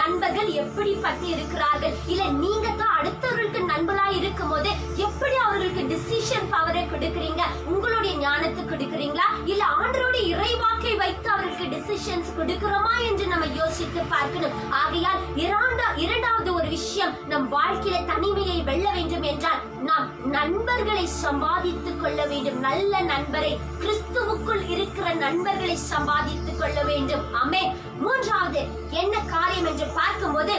நண்பர்கள் எப்படிப்பட்டு இருக்கிறார்கள்? இல்ல நீங்க தான் அடுத்தவர்களுக்கு நண்பராய் இருக்கும் போது எப்படி அவர்களுக்கு டிசிஷன் பவரை கொடுக்கிறீங்க? உங்களுடைய ஞானத்தை கொடுக்கிறீங்களா, இல்ல ஆண்டவருடைய இறைவாக்கை வைத்து அவர்களுக்கு டிசிஷன்ஸ் கொடுக்கிறோமா என்று நம்ம யோசித்து பார்க்கணும். ஆகையால் இரண்டாவது ஒரு விஷயம், நம் வாழ்க்கையில தனிமையை வெல்ல வேண்டும் என்றால் நாம் நண்பர்களை சம்பாதித்துக் கொள்ள வேண்டும். நல்ல நண்பரை, கிறிஸ்துவுக்குள் இருக்கிற நண்பர்களை சம்பாதித்துக் கொள்ள வேண்டும். ஆமென். மூன்றாவது என்ன காரியம் என்று பார்க்கும்போது,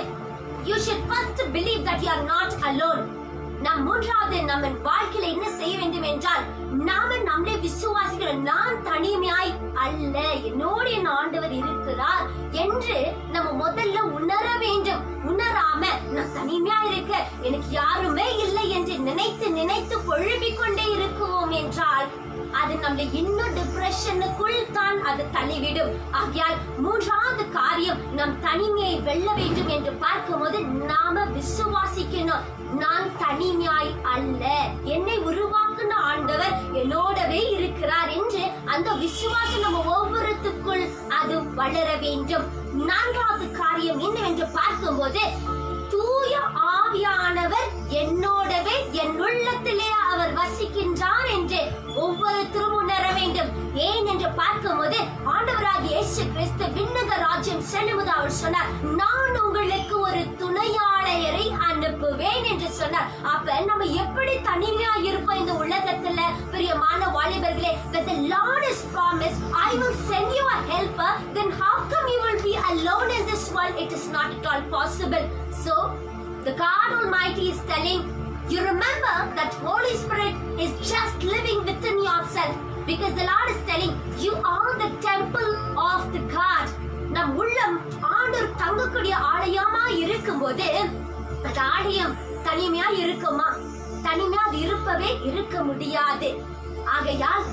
you should first believe that you are not alone. நாம் மூன்றாவது நம்ம வாழ்க்கையில என்ன செய்ய வேண்டும் என்றால், நாம நம்மளே விசுவாசிக்கிற, நான் தனிமையாய் அல்ல, என்னோடு என் ஆண்டவர் இருக்கிறார் என்று நம்ம முதல்ல உணர வேண்டும். உணராம நான் தனிமையா இருக்க, எனக்கு யாருமே இல்லை என்று நினைத்து நினைத்து பொழுபிக் கொண்டே இருக்குவோம் என்றால் அது நம்மளை இன்னும் டிப்ரெஷனுக்குள் தான் அது தள்ளிவிடும். ஆகையால் மூன்றாவது காரியம், நம் தனிமையை வெல்ல வேண்டும் என்று பார்க்கும்போது நாம விசுவாசிக்கணும். நான் தனிமையாய் அல்ல, என்னை உருவாக்குன ஆண்டவர் என்னோடவே இருக்கிறார் என்று அந்த விசுவாசம் நம்ம ஒவ்வொருத்துக்குள் அது வளர வேண்டும். 4வது காரியம் என்னவென்று பார்க்கும்போது, தூய ஆவியானவர் என்னோடவே என் உள்ளத்திலே அவர் வசிக்கின்றார் என்று ஒவ்வொருத்தரும் உணர வேண்டும். ஏன் என்று பார்க்கும்போது, ஆண்டவராகிய இயேசு கிறிஸ்து விண்ணக ராஜ்யம் செல்லும்போது அவர் சொன்னார், நான் உங்களுக்கு ஒரு துணையாளரை அனுப்புவேன் என்று சொன்னார். அப்ப நம்ம எப்படி தனிமையா இருப்போம் இந்த உலகத்துல? பிரியமான வாலிபர்களே, that the Lord has promised, I will send you a helper, then how come you will be alone in this world? It is not at all possible. So the God Almighty is telling you, remember that Holy Spirit is just living within yourself, because the Lord is telling you are the temple of the God. நம் உள்ளம் ஆண்டவர் தங்கக்கூடிய ஆலயமா இருக்கும்போது அந்த ஆலயம் தனிமையா இருக்குமா? தனிமையா அது இருக்க முடியாது. ஆகையால்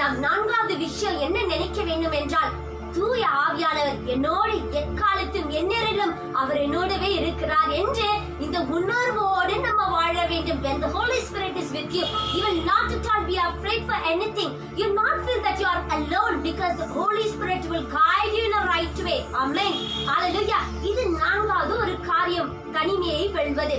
நாம் 4வது விஷயம் என்ன நினைக்க வேண்டும் என்றால், தூய ஆவியானவர் என்னோடு எக்காலத்தும் எந்நேரத்திலும் அவர் என்னோடவே இருக்கிறார் என்று இந்த உணர்வோடு நம்ம வாழ வேண்டும். When the Holy Spirit is with you, you will not at all be afraid for anything. You will not feel that you are alone, because the Holy Spirit will guide you in the right way. Amen. Hallelujah. இது 4வது ஒரு காரியம், தனிமையை வெல்வது.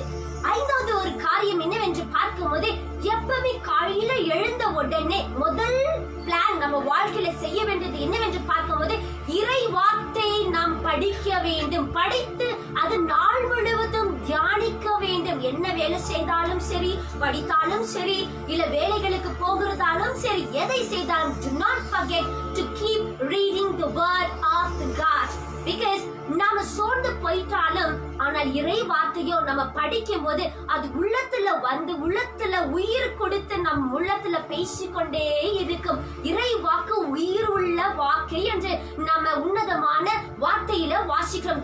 5வது ஒரு காரியம் என்னவென்று பார்க்கும்போது, எப்பவுமே காலையில எழுந்த உடனே முதல் பிளான் நம்ம வாழ்க்கையில செய்ய வேண்டியது என்னவென்று பார்க்கும்போது, இறை வார்த்தையை நாம் படிக்க வேண்டும். படித்து அது நாள் முழுவதும் தியானிக்க வேண்டும். என்ன வேலை செய்தாலும் சரி, படித்தாலும் சரி, இல்ல வேலைகளுக்கு போகிறதாலும் சரி, எதை செய்தாலும் do not forget to keep reading the word of the God. Because நாம சோர்ந்து போயிட்டாலும் ஆனால் இறை வார்த்தையோ நம்ம படிக்கும் போது அது உள்ளத்துல வந்து உள்ளத்துல உயிர் கொடுத்து நம் உள்ளத்துல பேசிக்கொண்டே இருக்கும். இறை வாக்கு உயிர் உள்ள வாக்கை என்று நம்ம உன்னதமான வார்த்தையில வாசிக்கிறோம்.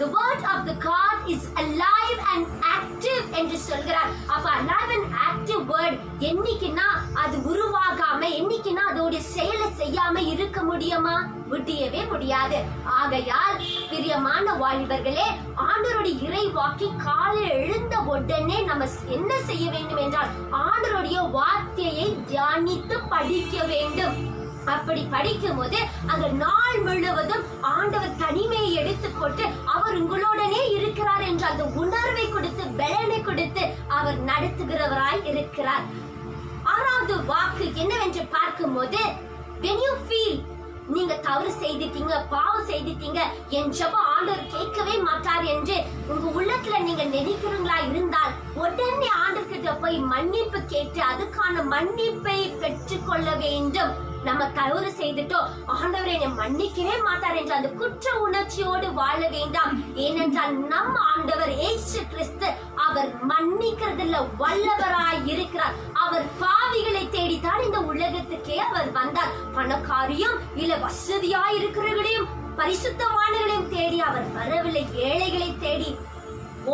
The word of the God is alive and active என்று சொல்கிறார். அப்ப alive and active word என்னைக்குன்னா அது உருவாகாம, என்னைக்குன்னா அதோட செயலை செய்யாம இருக்க முடியுமா? முடியவே முடியாது. ஆகையால் பிரியமான வாலிபர்களே, ஆண்டவருடைய இறை வாக்கை காலை எழுந்த உடனே நம்ம என்ன செய்ய வேண்டும் என்றால், ஆண்டவருடைய வார்த்தையை தியானித்து படிக்க வேண்டும். அப்படி படிக்கும் போது அந்த நாள் முழுவதும் ஆண்டவர் தனிமையை எடுத்துக்கொண்டு அவர் உங்களோடனே இருக்கிறார் என்ற அந்த உணர்வை கொடுத்து, பலனை கொடுத்து அவர் நடத்துகிறவராய் இருக்கிறார். 6வது வாக்கு என்னவென்று பார்க்கும் போது, when you feel நீங்க தவறு செய்துட்டீங்க, பாவம் செய்துட்டீங்க, என் ஜெபம் ஆண்டவர் கேட்கவே மாட்டார் என்று உங்க உள்ளத்துல நீங்க நினைக்கிறீங்களா இருந்தால், உடனே ஆண்டவர்கிட்ட போய் மன்னிப்பு கேட்டு அதுக்கான மன்னிப்பை பெற்றுக்கொள்ள வேண்டும். நம்ம தவறு செய்துட்டோம், ஆண்டவரை என்னை மன்னிக்கவே மாட்டார் என்ற அந்த குற்ற உணர்ச்சியோடு வாழ வேண்டாம். ஏனென்றால் நம் ஆண்டவர் இயேசு கிறிஸ்து அவர் மன்னிக்கிறதுல வல்லவராய் இருக்கிறார். அவர் பாவிகளை தேடித்தான் இந்த உலகத்துக்கே அவர் வந்தார். பணக்காரியும் இல்ல வசதியாய் இருக்கிறவர்களையும் பரிசுத்தவான்களையும் தேடி அவர் வரவில்லை. ஏழைகளை தேடி,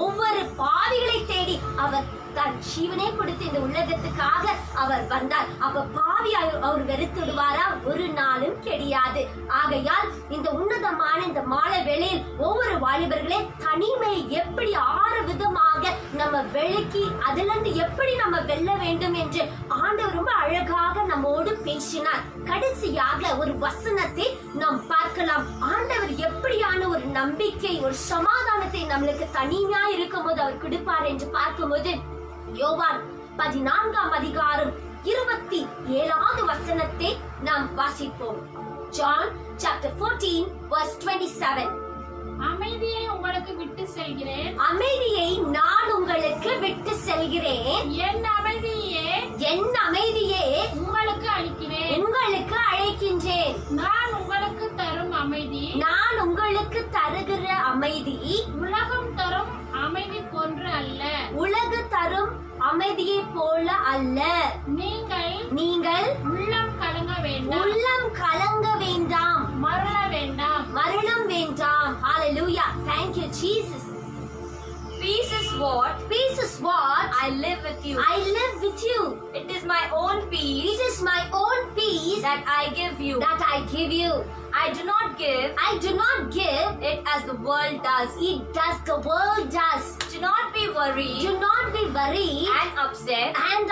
ஒவ்வொரு பாவிகளை தேடி அவர் தன் ஜீவனை கொடுத்து இந்த உலகத்துக்காக அவர் வந்தார். அப்ப பாவி அவர் வெறுத்துடுவாரா? ஒரு நாளும் கிடையாது. ஆகையால் இந்த உன்னதமான இந்த மாலை வேளையில் ஒவ்வொரு வாலிபர்களே, தனிமையை எப்படி 6 விதமாக நம்ம விளக்கி அதுல இருந்து எப்படி நம்ம வெல்ல வேண்டும் என்று ஆண்டவர் ரொம்ப அழகாக நம்மோடு பேசினார். கடைசியாக ஒரு வசனத்தை நாம் பார்க்கலாம். ஆண்டவர் எப்படியான ஒரு நம்பிக்கை, ஒரு சமாதானத்தை நம்மளுக்கு தனிமையா இருக்கும் போது அவர் கொடுப்பார் என்று பார்க்கும்போது, யோவான் 14ஆம் அதிகாரம் 27வது வசனத்தை நாம் வாசிப்போம். John chapter 14 verse 27. அமைதியை உங்களுக்கு விட்டு செல்கிறேன், அமைதியை நான் உங்களுக்கு விட்டு செல்கிறேன், என் அமைதியே உங்களுக்கு அளிக்கிறேன், உங்களுக்கு அழைக்கின்றேன். நான் உங்களுக்கு தரும் அமைதி, நான் உங்களுக்கு தருகிற அமைதி உலகம் தரும் அமைதி போன்று அல்ல, உலகு தரும் அமைதியை போல அல்ல. நீங்கள் உள்ளம் கலங்க வேண்டாம், உள்ளம் கலங்க வேண்டாம், மரணம் வேண்டாம். Hallelujah. Thank you Jesus. Peace is what? Peace is what? I live with you. I live with you. It is my own peace It is my own peace that I give you. that I give you. I do not give it as the world does. It does the world does. Do not be worried Do not be worried and upset. and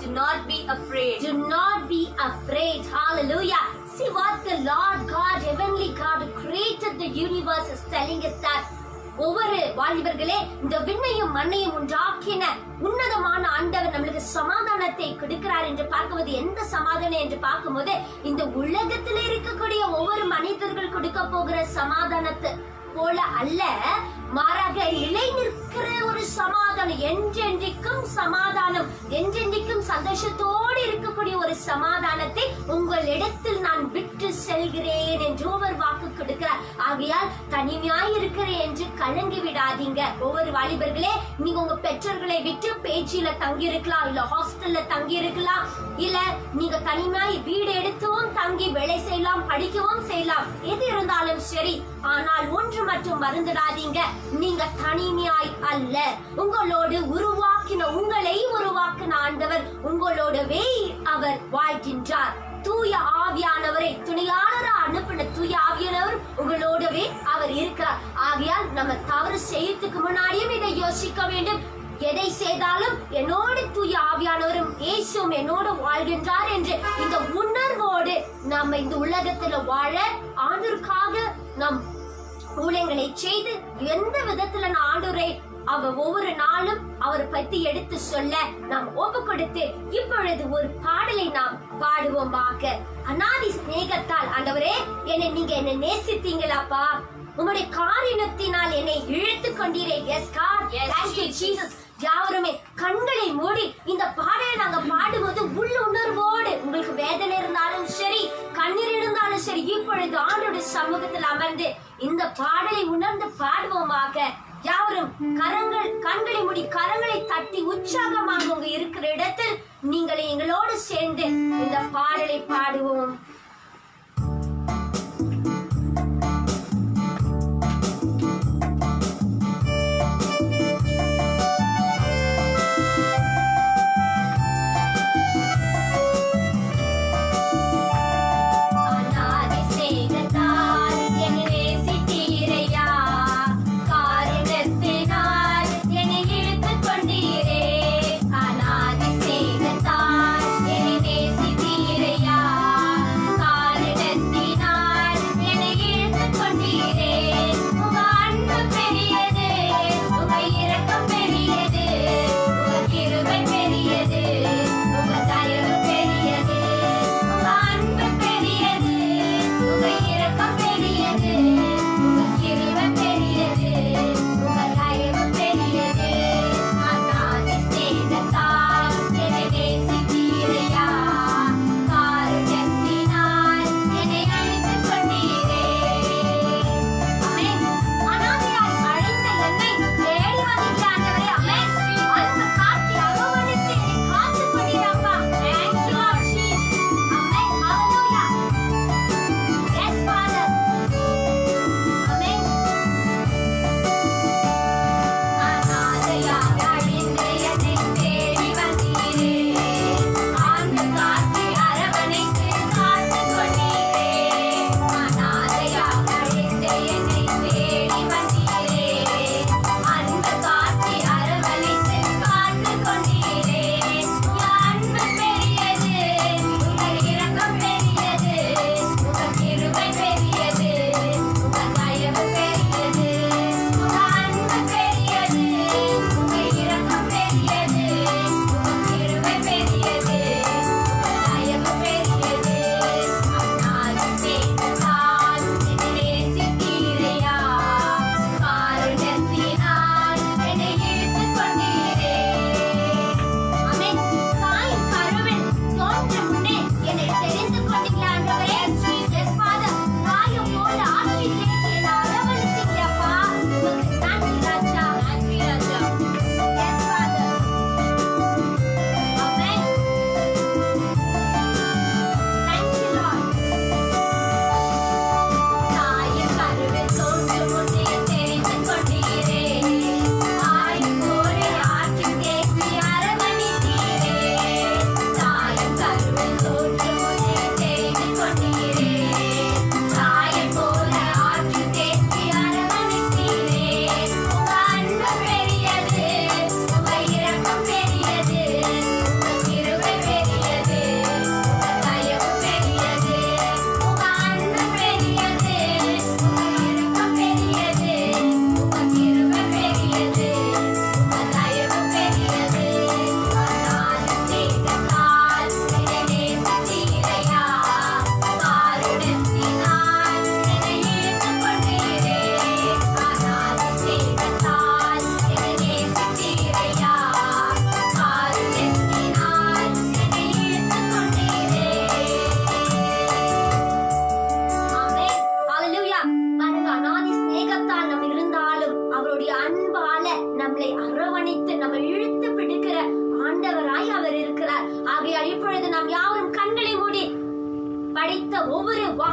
Do not be afraid. do not be afraid. Hallelujah. See what the Lord God, heavenly God who created the universe is telling us that ஒவ்வொரு வாலிபர்களே, இந்த விண்ணையும் மண்ணையும் உண்டாக்கின உன்னதமான ஆண்டவர் நம்மளுக்கு சமாதானத்தை கொடுக்கிறார் என்று பார்க்கும்போது, எந்த சமாதானம் என்று பார்க்கும்போது, இந்த உலகத்தில் இருக்கக்கூடிய ஒவ்வொரு மனிதர்கள் கொடுக்க போகிற சமாதானத்தை போல அல்ல, மாறாக நிலை நிற்கிற ஒரு சமாதானம், என்றென்றைக்கும் சமாதானம், என்றென்றைக்கும் சந்தோஷத்தோடு இருக்கக்கூடிய ஒரு சமாதானத்தை உங்களிடத்தில் நான் விட்டு செல்கிறேன் என்று ஒவ்வொரு வாக்கு கொடுக்கிறார். ஆகையால் தனிமையாய் இருக்கிறேன் என்று கலங்கி விடாதீங்க. ஒவ்வொரு வாலிபர்களே, நீங்க உங்க பெற்றோர்களை விட்டு பேச்சில தங்கி இருக்கலாம், இல்ல ஹாஸ்டல்ல தங்கி இருக்கலாம், இல்ல நீங்க தனிமையாய் வீடு எடுத்துவும் தங்கி வேலை செய்யலாம், படிக்கவும் செய்யலாம், எது இருந்தாலும் சரி. ஆனால் ஒன்று மட்டும் மறந்துடாதீங்க, நீங்க தனிமையாய் அல்ல. உங்களோடு உங்களை உருவாக்கின ஆண்டவர் உங்களோடவே அவர் வாழ்கின்றார். தூய ஆவியானவரை துணையாளரா அனுப்பின தூய ஆவியானவர் உங்களோடவே அவர் இருக்கிறார். ஆகையால் நம்ம தவறு செய்யறதுக்கு முன்னாடியும் இதை யோசிக்க வேண்டும். எதை செய்தாலும் என்னோடு தூய ஆவியானவரும் இயேசுவும் என்னோடு வாழ்கின்றார் என்று இந்த உணர்வோடு நம்ம இந்த உலகத்துல வாழ ஆண்டவருக்காக நம் ஊழியங்களை செய்து எந்த விதத்துல நான் ஆண்டவரை அவர் ஒவ்வொரு நாளும் அவரை பத்தி எடுத்து சொல்ல நாம் ஒப்பு கொடுத்து இப்பொழுது ஒரு பாடலை நாம் பாடுவோமாக. அநாதி சிநேகத்தால் ஆண்டவரே, நீங்க என்னை நேசித்தீங்களாப்பா, உங்களுடைய காரியத்தினால் என்னை இழுத்து கொண்டீரே. Yes God, thank you Jesus. யாவருமே கண்களை மூடி இந்த பாடலை நாங்க பாடும்போது உள்ள உணர்வோடு, உங்களுக்கு வேதனை இருந்தாலும் சரி, கண்ணீர் இருந்தாலும் சரி, இப்பொழுது ஆண்டவருடைய சமூகத்தில் அமர்ந்து இந்த பாடலை உணர்ந்து பாடுவோமாக. யாவரும் கண்களை மூடி கரங்களை தட்டி உற்சாகமாக உங்க இருக்கிற இடத்தில் நீங்கள் எங்களோடு சேர்ந்து இந்த பாடலை பாடுவோம்.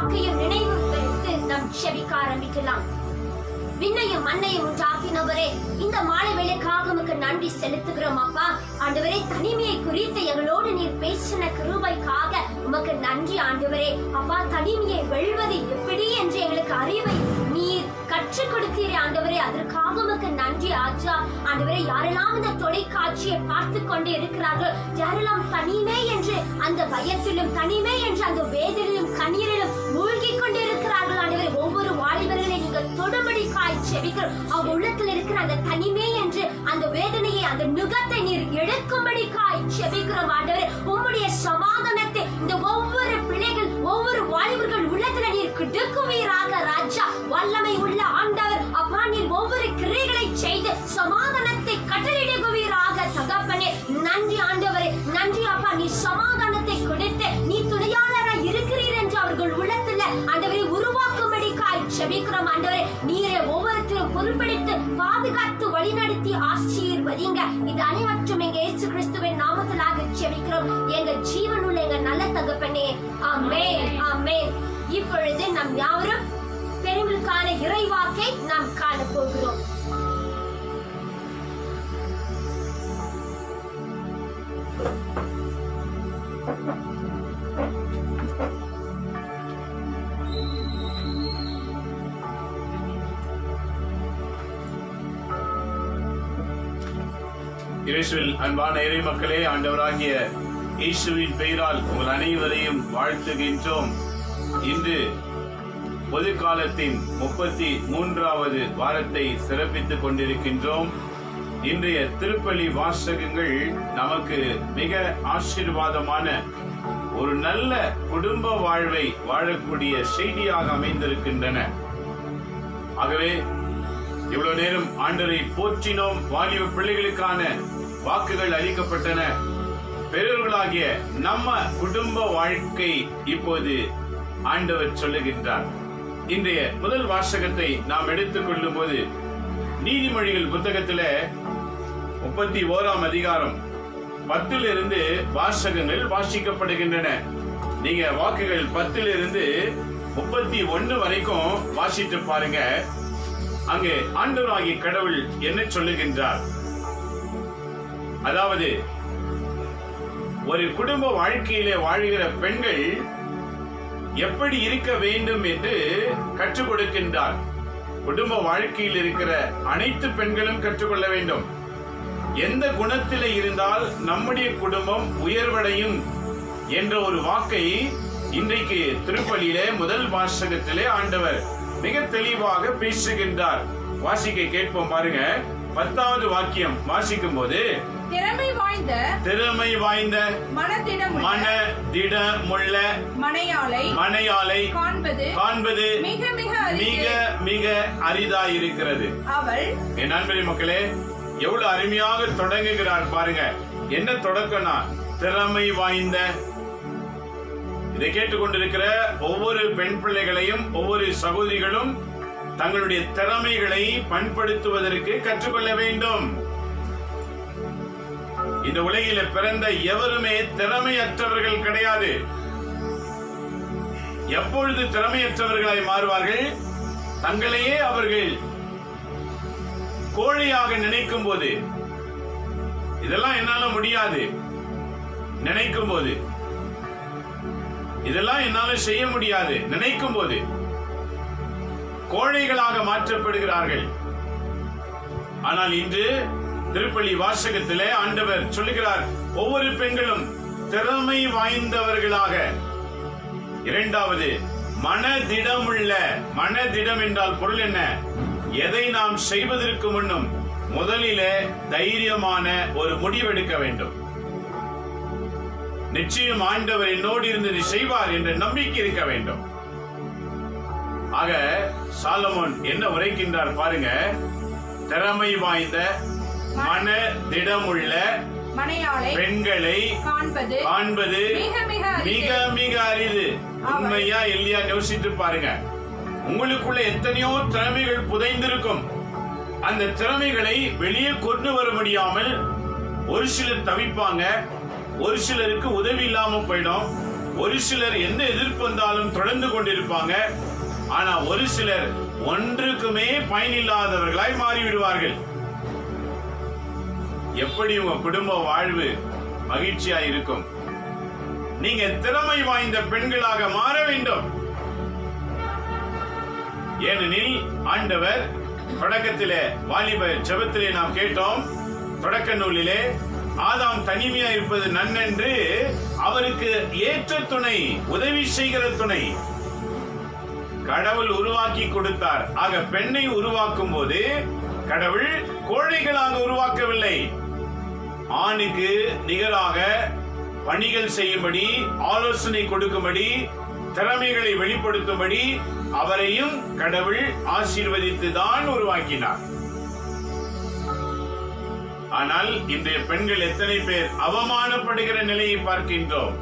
வாக்கையும் நினைவு வைத்து நாம் செபிக்க ஆரம்பிக்கலாம். விண்ணையும் மண்ணையும் உண்டாக்கினவரே, இந்த மாலை வேளைக்காக உமக்கு நன்றி செலுத்துகிறோம் அப்பா. ஆண்டவரே, தனிமையை குறித்து எங்களோடு நீர் பேசின கிருபைக்காக உமக்கு நன்றி ஆண்டவரே. அப்பா, தனிமையை வெல்வது எப்படி என்று எங்களுக்கு அறிவை நீர் கற்றுக் கொடுத்தீரே ஆண்டவரே, அதற்காக உமக்கு நன்றி ஆச்சா. ஆண்டவரே, யாரெல்லாம் இந்த தொலைக்காட்சியை பார்த்து கொண்டு இருக்கிறார்கள், யாரெல்லாம் தனிமை என்று அந்த பயத்திலும் தனிமை என்று அந்த வேதனையிலும் கண்ணீரிலும் மூழ்கி கொண்டு இருக்கிறார்கள் ஆண்டவரே, ஒவ்வொரு வாலிபர்களை நீங்கள் தொடும்படிக்காய் செபிக்கிறோம். அவங்க உள்ளத்தில் இருக்கிற அந்த தனிமை என்று அந்த வேதனையை அந்த நுகத்தை நீர் எடுக்கும்படிக்காய் செபிக்கிறோம் ஆண்டவரே. உம்முடைய சமாதானத்தை இந்த ஒவ்வொரு பிள்ளைகள் ஒவ்வொரு வாலிபர்கள் உள்ளத்துல நீர் கிடுக்குவீராக ராஜா. வல்லமை உள்ள ஆண்டவர் அப்பா, நீர் ஒவ்வொரு கிரியைகளை செய்து சமாதானத்தை கட்டளையிடுவீராக தகப்பனே. நன்றி ஆண்டவரே, நன்றி அப்பா. நீ சமாதானத்தை கொடுத்து நீ துணையாளராய் இருக்கிறீர் என்று அவர்கள் உள்ளத்துல ஆண்டவரை உருவாக்கும்படிக்காய் செபிக்கிறோம் ஆண்டவரே. நீரே ஒவ்வொருத்தரும் பொறுப்பெடுத்து பாதுகாத்து வழிநடத்தி ஆசீர்வதிங்க. இது அனைவற்றும் எங்க இயேசு கிறிஸ்துவின் நாமத்திலாக செபிக்கிறோம் எங்க ஜீவனுள்ள எங்க நல்ல தகப்பனே. ஆமென், ஆமென். இப்பொழுது நாம் யாவரும் பெண்களுக்கான இறைவாக்கை நாம் காண போகிறோம். இயேசுவில் அன்பான இறை மக்களே, ஆண்டவராகிய இயேசுவின் பெயரால் உங்கள் அனைவரையும் வாழ்த்துகின்றோம். இன்று பொது காலத்தின் 33வது வாரத்தை சிறப்பித்துக் கொண்டிருக்கின்றோம். இன்றைய திருப்பலி வாசகங்கள் நமக்கு மிக ஆசீர்வாதமான ஒரு நல்ல குடும்ப வாழ்வை வாழக்கூடிய செய்தியாக அமைந்திருக்கின்றன. ஆகவே இவ்வளவு நேரம் ஆண்டவரை போற்றினோம். வாலிப பிள்ளைகளுக்கான வாக்குகள் அளிக்கப்பட்டன. பெரியவர்களாகிய நம்ம குடும்ப வாழ்க்கை இப்போது ஆண்டவர் சொல்லுகின்றார். இன்றைய முதல் வாசகத்தை நாம் எடுத்துக் கொள்ளும் போது நீதிமொழிகள் புத்தகத்தில 31ஆம் அதிகாரம் 10 வாசகங்கள் வாசிக்கப்படுகின்றன. நீங்க வாக்குகள் 10 31 வரைக்கும் வாசித்து பாருங்க. அங்கே ஆண்டவராகிய கடவுள் என்ன சொல்லுகின்றார்? அதாவது ஒரு குடும்ப வாழ்க்கையிலே வாழ்கிற பெண்கள் எப்படி இருக்க வேண்டும் என்று கற்றுக் கொடுக்கின்றார். குடும்ப வாழ்க்கையில் இருக்கிற அனைத்து பெண்களும் கற்றுக்கொள்ள வேண்டும். எந்த குணத்திலே இருந்தால் நம்முடைய குடும்பம் உயர்வடையும் என்ற ஒரு வாக்கை இன்றைக்கு திருப்பலியிலே முதல் வாசகத்திலே ஆண்டவர் மிக தெளிவாக பேசுகின்றார். வாசிக்க கேட்போம் பாருங்க. 10வது வாக்கியம் வாசிக்கும் போது, திறமை வாய்ந்த மனதிடமுள்ள மனையாளை காண்பது மிக மிக அரிதாயிருக்கிறது. என் நண்பரே மக்களே, எவ்வளவு அருமையாக தொடங்குகிறார் பாருங்க. என்ன தொடக்கம்னா, திறமை வாய்ந்த. இதை கேட்டுக்கொண்டிருக்கிற ஒவ்வொரு பெண் பிள்ளைகளையும் ஒவ்வொரு சகோதரிகளும் தங்களுடைய திறமைகளை பண்படுத்துவதற்கு கற்றுக்கொள்ள வேண்டும். இந்த உலகில பிறந்த எவருமே திறமையற்றவர்கள் கிடையாது. எப்பொழுது திறமையற்றவர்களாய் மாறுவார்கள்? தங்களையே அவர்கள் கோழையாக நினைக்கும் போது. இதெல்லாம் என்னால முடியாது நினைக்கும் போது, இதெல்லாம் என்னால செய்ய முடியாது நினைக்கும் போது கோழைகளாக மாற்றப்படுகிறார்கள். ஆனால் இன்று திருப்பலி வாசகத்திலே ஆண்டவர் சொல்லுகிறார், ஒவ்வொரு பெண்களும் திறமை வாய்ந்தவர்களாக. இரண்டாவது, மனதிடமுள்ள. மனதிடம் என்றால் பொருள் என்ன? எதை நாம் செய்வதற்கு முன்னும் முதலிலே தைரியமான ஒரு முடிவெடுக்க வேண்டும். நிச்சயம் ஆண்டவர் என்னோடு இருந்து செய்வார் என்ற நம்பிக்கை இருக்க வேண்டும். ஆக சாலமோன் என்ன உரைக்கின்றார் பாருங்க. திறமை வாய்ந்த மனதிடமுள்ள பெண்களை காண்பது மிக மிக அரிது. உண்மையா இல்லையா யோசித்து பாருங்க. உங்களுக்குள்ள எத்தனையோ திறமைகள் புதைந்திருக்கும். அந்த திறமைகளை வெளியே கொண்டு வர முடியாமல் ஒரு சிலர் தவிப்பாங்க. ஒரு சிலருக்கு உதவி இல்லாம போயிடும். ஒரு சிலர் எந்த எதிர்ப்பு வந்தாலும் தொடர்ந்து கொண்டிருப்பாங்க. ஆனா ஒரு சிலர் ஒன்றுக்குமே பயனில்லாதவர்களாய் மாறிவிடுவார்கள். எப்படி உங்க குடும்ப வாழ்வு மகிழ்ச்சியா இருக்கும்? நீங்க திறமை வாய்ந்த பெண்களாக மாற வேண்டும். ஏனெனில் ஆண்டவர் தொடக்கத்திலே வாலிப ஜெபத்திலே நாம் கேட்டோம், தொடக்க நூலிலே ஆதாம் தனிமையா இருப்பது நன்னென்று அவருக்கு ஏற்ற துணை, உதவி செய்கிற துணை கடவுள் உருவாக்கி கொடுத்தார். ஆக பெண்ணை உருவாக்கும் போது கடவுள் கோழைகளாக உருவாக்கவில்லை. ஆணுக்கு நிகராக பணிகள் செய்யும்படி, ஆலோசனை கொடுக்கும்படி, திறமைகளை வெளிப்படுத்தும்படி அவரையும் கடவுள் ஆசீர்வதித்து தான் உருவாக்கினார். ஆனால் இன்றைய பெண்கள் எத்தனை பேர் அவமானப்படுகிற நிலையை பார்க்கின்றோம்.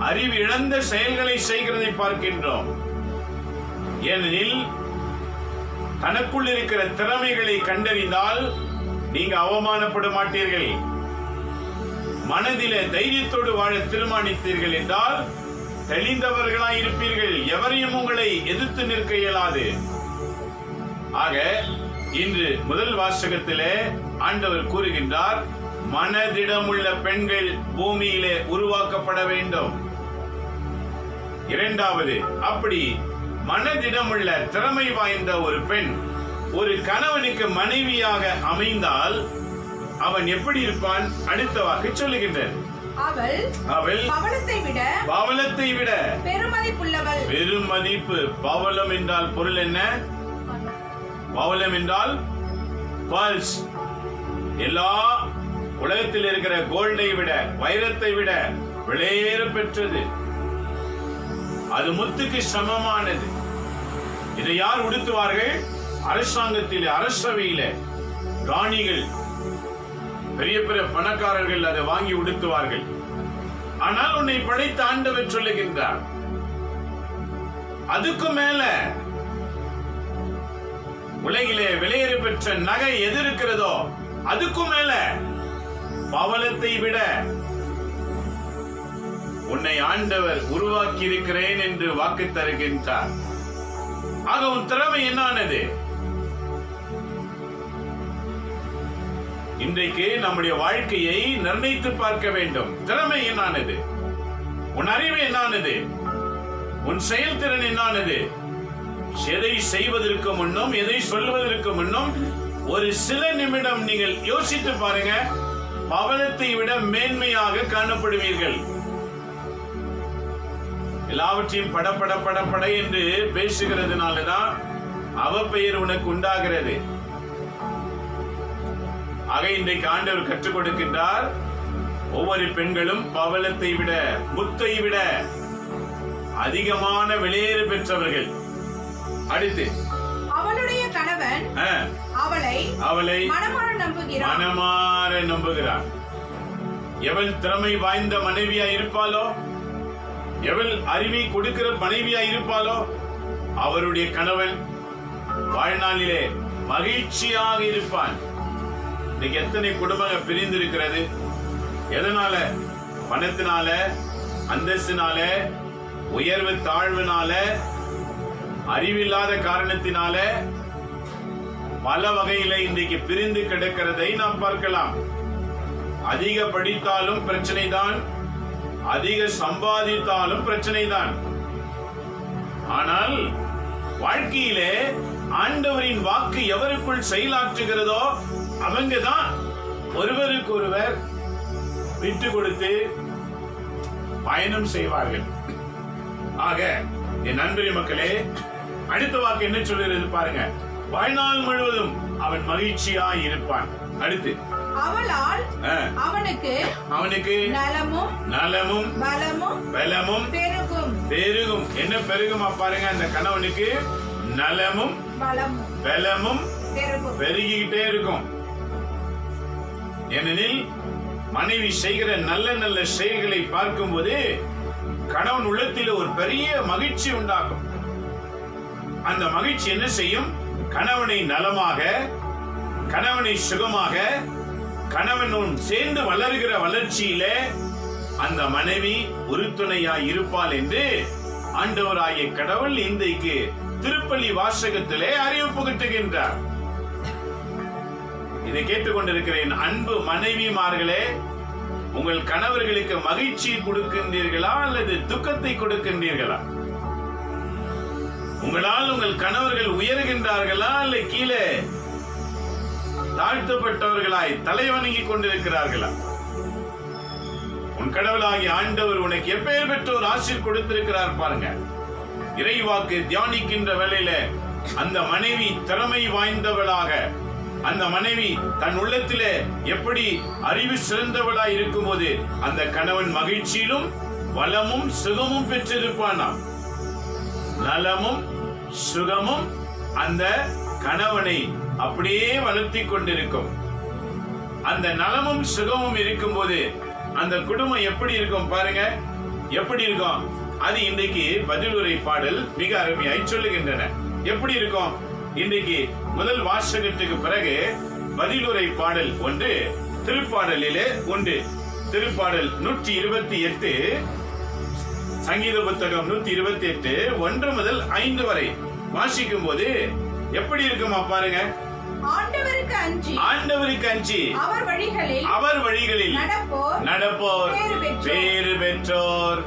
அறிவு இழந்த செயல்களை செய்கிறதை பார்க்கின்றோம். ஏனெனில் தனக்குள் இருக்கிற திறமைகளை கண்டறிந்தால் நீங்க அவமானப்பட மாட்டீர்கள். மனதிலே தைரியத்தோடு வாழ தீர்மானித்தீர்கள் என்றால் தெளிந்தவர்களாய் இருப்பீர்கள். எவரையும் உங்களை எதிர்த்து நிற்க இயலாது. ஆக இன்று முதல் வாசகத்திலே ஆண்டவர் கூறுகின்றார், மனதிடமுள்ள பெண்கள் பூமியிலே உருவாக்கப்பட வேண்டும். இரண்டாவது, அப்படி மனதிடமுள்ள திறமை வாய்ந்த ஒரு பெண் ஒரு கணவனுக்கு மனைவியாக அமைந்தால் அவன் எப்படி இருப்பான்? அடுத்த வாக்கு சொல்லுகின்றார், அவள் பவளத்தை விட பெருமதிப்புள்ளவள். பெருமதிப்பு. பவளம் என்றால் பொருள் என்ன? பவளம் என்றால் பல்ஸ். எல்லா உலகத்தில் இருக்கிற கோல்டை விட, வைரத்தை விட விலையேற பெற்றது. அது முத்துக்கு சமமானது. இதை யார் உடுத்துவார்கள்? அரசாங்கத்தில், அரசவையில ராணிகள், பெரிய பெரிய பணக்காரர்கள் அதை வாங்கி உடுத்துவார்கள். ஆனால் உன்னை படைத்த ஆண்டவர் சொல்லுகின்றார், அதுக்கு மேல உலகிலே விலையேற பெற்ற நகை எது இருக்கிறதோ அதுக்கும் மேல பவளத்தை விட உன்னை ஆண்டவர் உருவாக்கி இருக்கிறேன் என்று வாக்கு தருகின்றார். ஆக உன் திறமை என்னானது? இன்றைக்கு நம்முடைய வாழ்க்கையை நிர்ணயித்து பார்க்க வேண்டும். திறமை என்னானது? உன் அறிவு என்னானது? உன் செயல்திறன் என்னானது? எதை செய்வதற்கு முன்னும், எதை சொல்வதற்கு முன்னும் ஒரு சில நிமிடம் நீங்கள் யோசித்து பாருங்க. பவளத்தை விட மேன்மையாக காணப்படுவீர்கள். எல்லாவற்றையும் படப்பட படப்பட என்று பேசுகிறதுனாலதான் அவ பெயர் உனக்கு உண்டாகிறது. ஆக இன்றைக்கு ஆண்டவர் கற்றுக் கொடுக்கின்றார், ஒவ்வொரு பெண்களும் பவளத்தை விட, முத்தை விட அதிகமான விலையேற பெற்றவர்கள். அடுத்து, அவளுடைய கணவன் அவளை மனமாற நம்புகிறார். எவள் திறமை வாய்ந்த மனைவியா இருப்பாளோ, எவள் அறிவை கொடுக்கிற மனைவியா இருப்பாளோ, அவருடைய கணவன் வாழ்நாளிலே மகிழ்ச்சியாக இருப்பான். இன்னைக்கு எத்தனை குடும்பங்கள் பிரிந்து இருக்கிறது? எதனால? பணத்தினால, அந்தஸ்தினால, உயர்வு தாழ்வுனால, அறிவில்லாத காரணத்தினால பல வகையில இன்றைக்கு பிரிந்து கிடக்கிறதை நாம் பார்க்கலாம். அதிக படித்தாலும் பிரச்சனை தான், அதிக சம்பாதித்தாலும் பிரச்சனை தான். ஆனால் வாழ்க்கையிலே ஆண்டவரின் வாக்கு எவருக்குள் செயலாற்றுகிறதோ அவங்கதான் ஒருவருக்கு ஒருவர் விட்டு கொடுத்து பயணம் செய்வார்கள். ஆக என் நண்பரி மக்களே, அடுத்த வாக்கு என்ன சொல்கிறது பாருங்க. வாழ்நாள் முழுவதும் அவன் மகிழ்ச்சியாய் இருப்பான். அடுத்து, அவளால் அவனுக்கு நலமும் பலமும் பெருகும். என்ன பெருகுமா பாருங்க? அந்த கணவனுக்கு நலமும் பலமும் பெருகிக்கிட்டே இருக்கும். ஏனெனில் மனைவி செய்கிற நல்ல நல்ல செயல்களை பார்க்கும் போது கணவன் உள்ளத்தில் ஒரு பெரிய மகிழ்ச்சி உண்டாகும். அந்த மகிழ்ச்சி என்ன செய்யும்? கணவனை நலமாக, கணவனை சுகமாக, கணவனும் சேர்ந்து வளர்கிற வளர்ச்சியில அந்த மனைவி உறுதுணையாய் இருப்பாள் என்று ஆண்டவராகிய கடவுள் இன்றைக்கு திருப்பலி வாசகத்திலே அறிவிப்பு கட்டுகின்றார். இதை கேட்டுக்கொண்டிருக்கிறேன் அன்பு மனைவிமார்களே, உங்கள் கணவர்களுக்கு மகிழ்ச்சி கொடுக்கின்றீர்களா அல்லது துக்கத்தை கொடுக்கின்றீர்களா? உங்களால் உங்கள் கணவர்கள் உயர்கின்றார்களா அல்ல கீழே தாழ்த்தப்பட்டவர்களாய் தலைவணங்கி கொண்டிருக்கிறார்களா? உன் கடவுளாகிய ஆண்டவர் உனக்கு எப்பேர் பெற்றோர் ஆசீர் கொடுத்திருக்கிறார் பாருங்க. இறைவாக்கு தியானிக்கின்ற வேளையில அந்த மனைவி திறமை வாய்ந்தவளாக, அந்த மனைவி தன் உள்ளத்திலே எப்படி அறிவு சிறந்தவளாய் இருக்கும் போது அந்த கணவன் மகிழ்ச்சியிலும் வளமும் சுகமும் பெற்றிருப்பானாம். நலமும் சுகமும் அந்த கணவனை அப்படியே வளர்த்தி கொண்டிருக்கும். அந்த நலமும் சுகமும் இருக்கும் போது அந்த குடும்பம் எப்படி இருக்கும் பாருங்க, எப்படி இருக்கும்? அது இன்றைக்கு பதிலுரை பாடல் மிக அருமையாய் சொல்லுகின்றன. எப்படி இருக்கும்? இன்றைக்கு முதல் வாசகத்துக்கு பிறகு பதிலுரை பாடல் ஒன்று திருப்பாடலிலே உண்டு. திருப்பாடல் 128, சங்கீத புத்தகம் 128 1 முதல் 5 வரை வாசிக்கும் போது எப்படி இருக்குமா பாருங்க. ஆண்டவருக்கு அஞ்சி அவர் வழிகளில் நடப்போர் பேறு பெற்றோர்.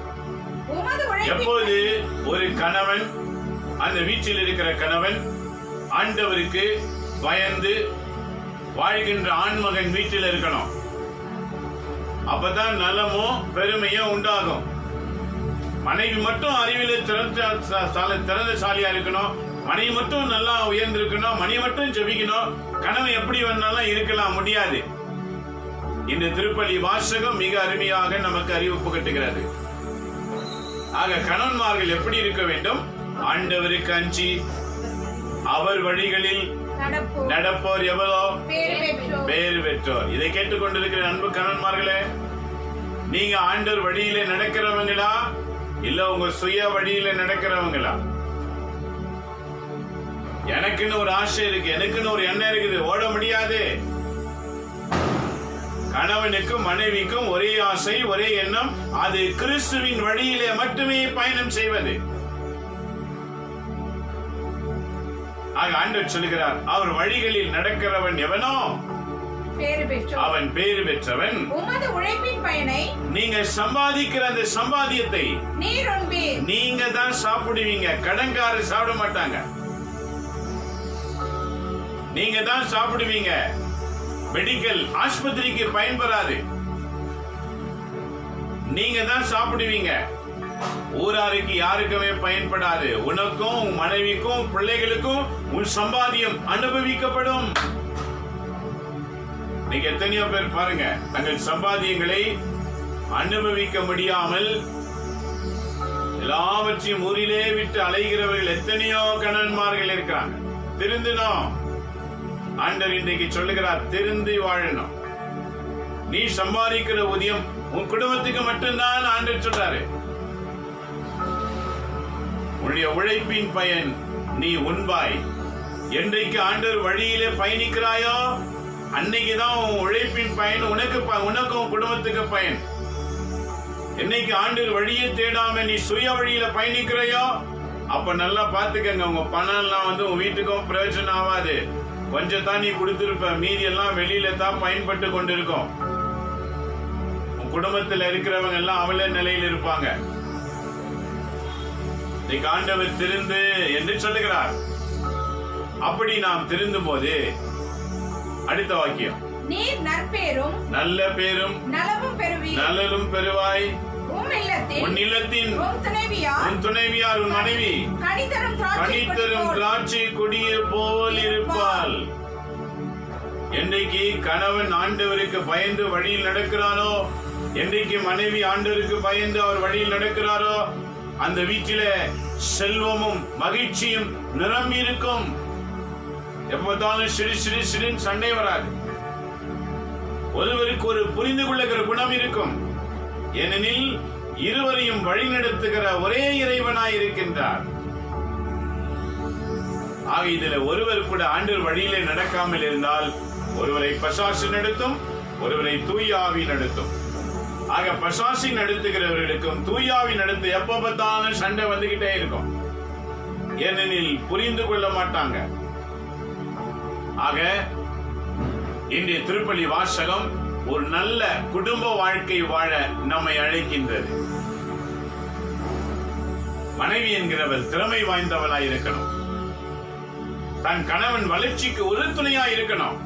எப்போது ஒரு கணவன், அந்த வீட்டில் இருக்கிற கணவன் ஆண்டவருக்கு பயந்து வாழ்கின்ற ஆண்மகன் வீட்டில் இருக்கணும். அப்பதான் நலமோ பெருமையோ உண்டாகும். மனைவி மட்டும் அறிவில திறந்தசாலியா இருக்கணும், மனைவி மட்டும் நல்லா உயர்ந்திருக்கணும், மனைவி மட்டும் ஜெபிக்கணும், கணவன் எப்படி வேணாலும் இருக்கலாம், முடியாது. இந்த திருப்பலி வாசகம் மிக அருமையாக நமக்கு அறிவிப்பு கட்டுகிறது. ஆக கணவன்மார்கள் எப்படி இருக்க வேண்டும்? ஆண்டவருக்கு அஞ்சி அவர் வழிகளில் நடப்போர் எவ்வளோ பேறு பெற்றோர். இதை கேட்டுக்கொண்டிருக்கிற அன்பு கணவன்மார்களே, நீங்க ஆண்டவர் வழியில நடக்கிறவங்களா இல்ல உங்க சுய வழியில நடக்கிறவங்களா? எனக்குன்னு ஒரு ஆசை இருக்கு, எனக்குன்னு ஒரு எண்ணம் இருக்குது, ஓட முடியாது. கணவனுக்கும் மனைவிக்கும் ஒரே ஆசை, ஒரே எண்ணம், அது கிறிஸ்துவின் வழியிலே மட்டுமே பயணம் செய்வது. ஆக ஆண்டவர் சொல்லுகிறார், அவர் வழிகளில் நடக்கிறவன் எவனோ அவன் பேறு பெற்றவன். உமது உழைப்பின் பயனை நீங்க சம்பாதிக்கிற அந்த சம்பாத்தியத்தை நீங்க தான் சாப்பிடுவீங்க, கடன்காரர் சாப்பிட மாட்டாங்க. நீங்க தான் சாப்பிடுவீங்க. மெடிக்கல் ஆஸ்பத்திரிக்கு பயன்படாது, நீங்க தான் சாப்பிடுவீங்க. ஊராருக்கு யாருக்குமே பயன்படாது. உனக்கும் உன் மனைவிக்கும் பிள்ளைகளுக்கும் உன் சம்பாத்தியம் அனுபவிக்கப்படும். நீங்க எத்தனையோ பேர் பாருங்க, தங்கள் சம்பாத்தியங்களை அனுபவிக்க முடியாமல் எல்லாவற்றையும் ஊரிலே விட்டு அலைகிறவர்கள் எத்தனையோ கணவன்மார்கள் இருக்கிறாங்க. திருந்தணும். ஆண்டவர் இன்றைக்கு சொல்லுகிறார், திருந்தி வாழணும். நீ சம்பாதிக்கிற ஊதியம் உன் குடும்பத்துக்கு மட்டும்தான் ஆண்டவர் சொல்றாரு. உன்னுடைய உழைப்பின் பயன் நீ உண்பாய். என்றைக்கு ஆண்டவர் வழியிலே பயணிக்கிறாயோ அன்னைக்குதான் உன் உழைப்பின் பயன் உனக்கும் குடும்பத்துக்கு பயன். என்னைக்கு ஆண்டவர் வழியை தேடாம நீ சுய வழியில பயணிக்கிறையோ அப்ப நல்லா பாத்துக்கங்க, உங்க பணம் எல்லாம் உன் வீட்டுக்கும் பிரயோஜனம் ஆகாது. கொஞ்சம் தான் நீ கொடுத்திருப்ப, மீதி எல்லாம் வெளியில தான் பயன்பட்டு கொண்டிருக்கும். உன் குடும்பத்தில் இருக்கிறவங்க எல்லாம் அவளே நிலையில் இருப்பாங்க. ஆண்டவர் திருந்து என்று சொல்லுகிறார். அப்படி நாம் திருந்தும் போது அடுத்த வாக்கியம், நீர் நற்பேரும் நல்ல பேரும் நலமும் பெறுவீர், நலலும் பெறுவாய். உன் இல்லத்தின் உன் துணைவியார் உன் மனைவி கனிதரும் திராட்சை கொடிய போல் இருப்பாள். என்றைக்கு கணவன் ஆண்டவருக்கு பயந்து வழியில் நடக்கிறாரோ, என்றைக்கு மனைவி ஆண்டவருக்கு பயந்து அவர் வழியில் நடக்கிறாரோ, அந்த வீட்டில செல்வமும் மகிழ்ச்சியும் நிரம்பி இருக்கும். எப்போதாலும் சிறு சண்டை வராது. ஒருவருக்கு ஒரு புரிந்து கொள்ளுகிற குணம் இருக்கும். ஏனெனில் இருவரையும் வழிநடத்துகிற ஒரே இறைவனாய் இருக்கின்றார். ஆக இதுல ஒருவர் கூட ஆண்டவர் வழியிலே நடக்காமல் இருந்தால் ஒருவரை பசாசு நடத்தும், ஒருவரை தூய ஆவி நடத்தும். ஆக பசாசி நடத்துகிறவர்களுக்கும் தூயாவி நடத்து எப்ப பார்த்தாலும் சண்டை வந்துகிட்டே இருக்கும். ஏனெனில் புரிந்து கொள்ள மாட்டாங்க. ஆக இன்றைய திருப்பலி வாசகம் ஒரு நல்ல குடும்ப வாழ்க்கை வாழ நம்மை அழைக்கின்றது. மனைவி என்கிறவள் திறமை வாய்ந்தவளாய் இருக்கணும். தன் கணவன் வளர்ச்சிக்கு உறுதுணையாய் இருக்கணும்.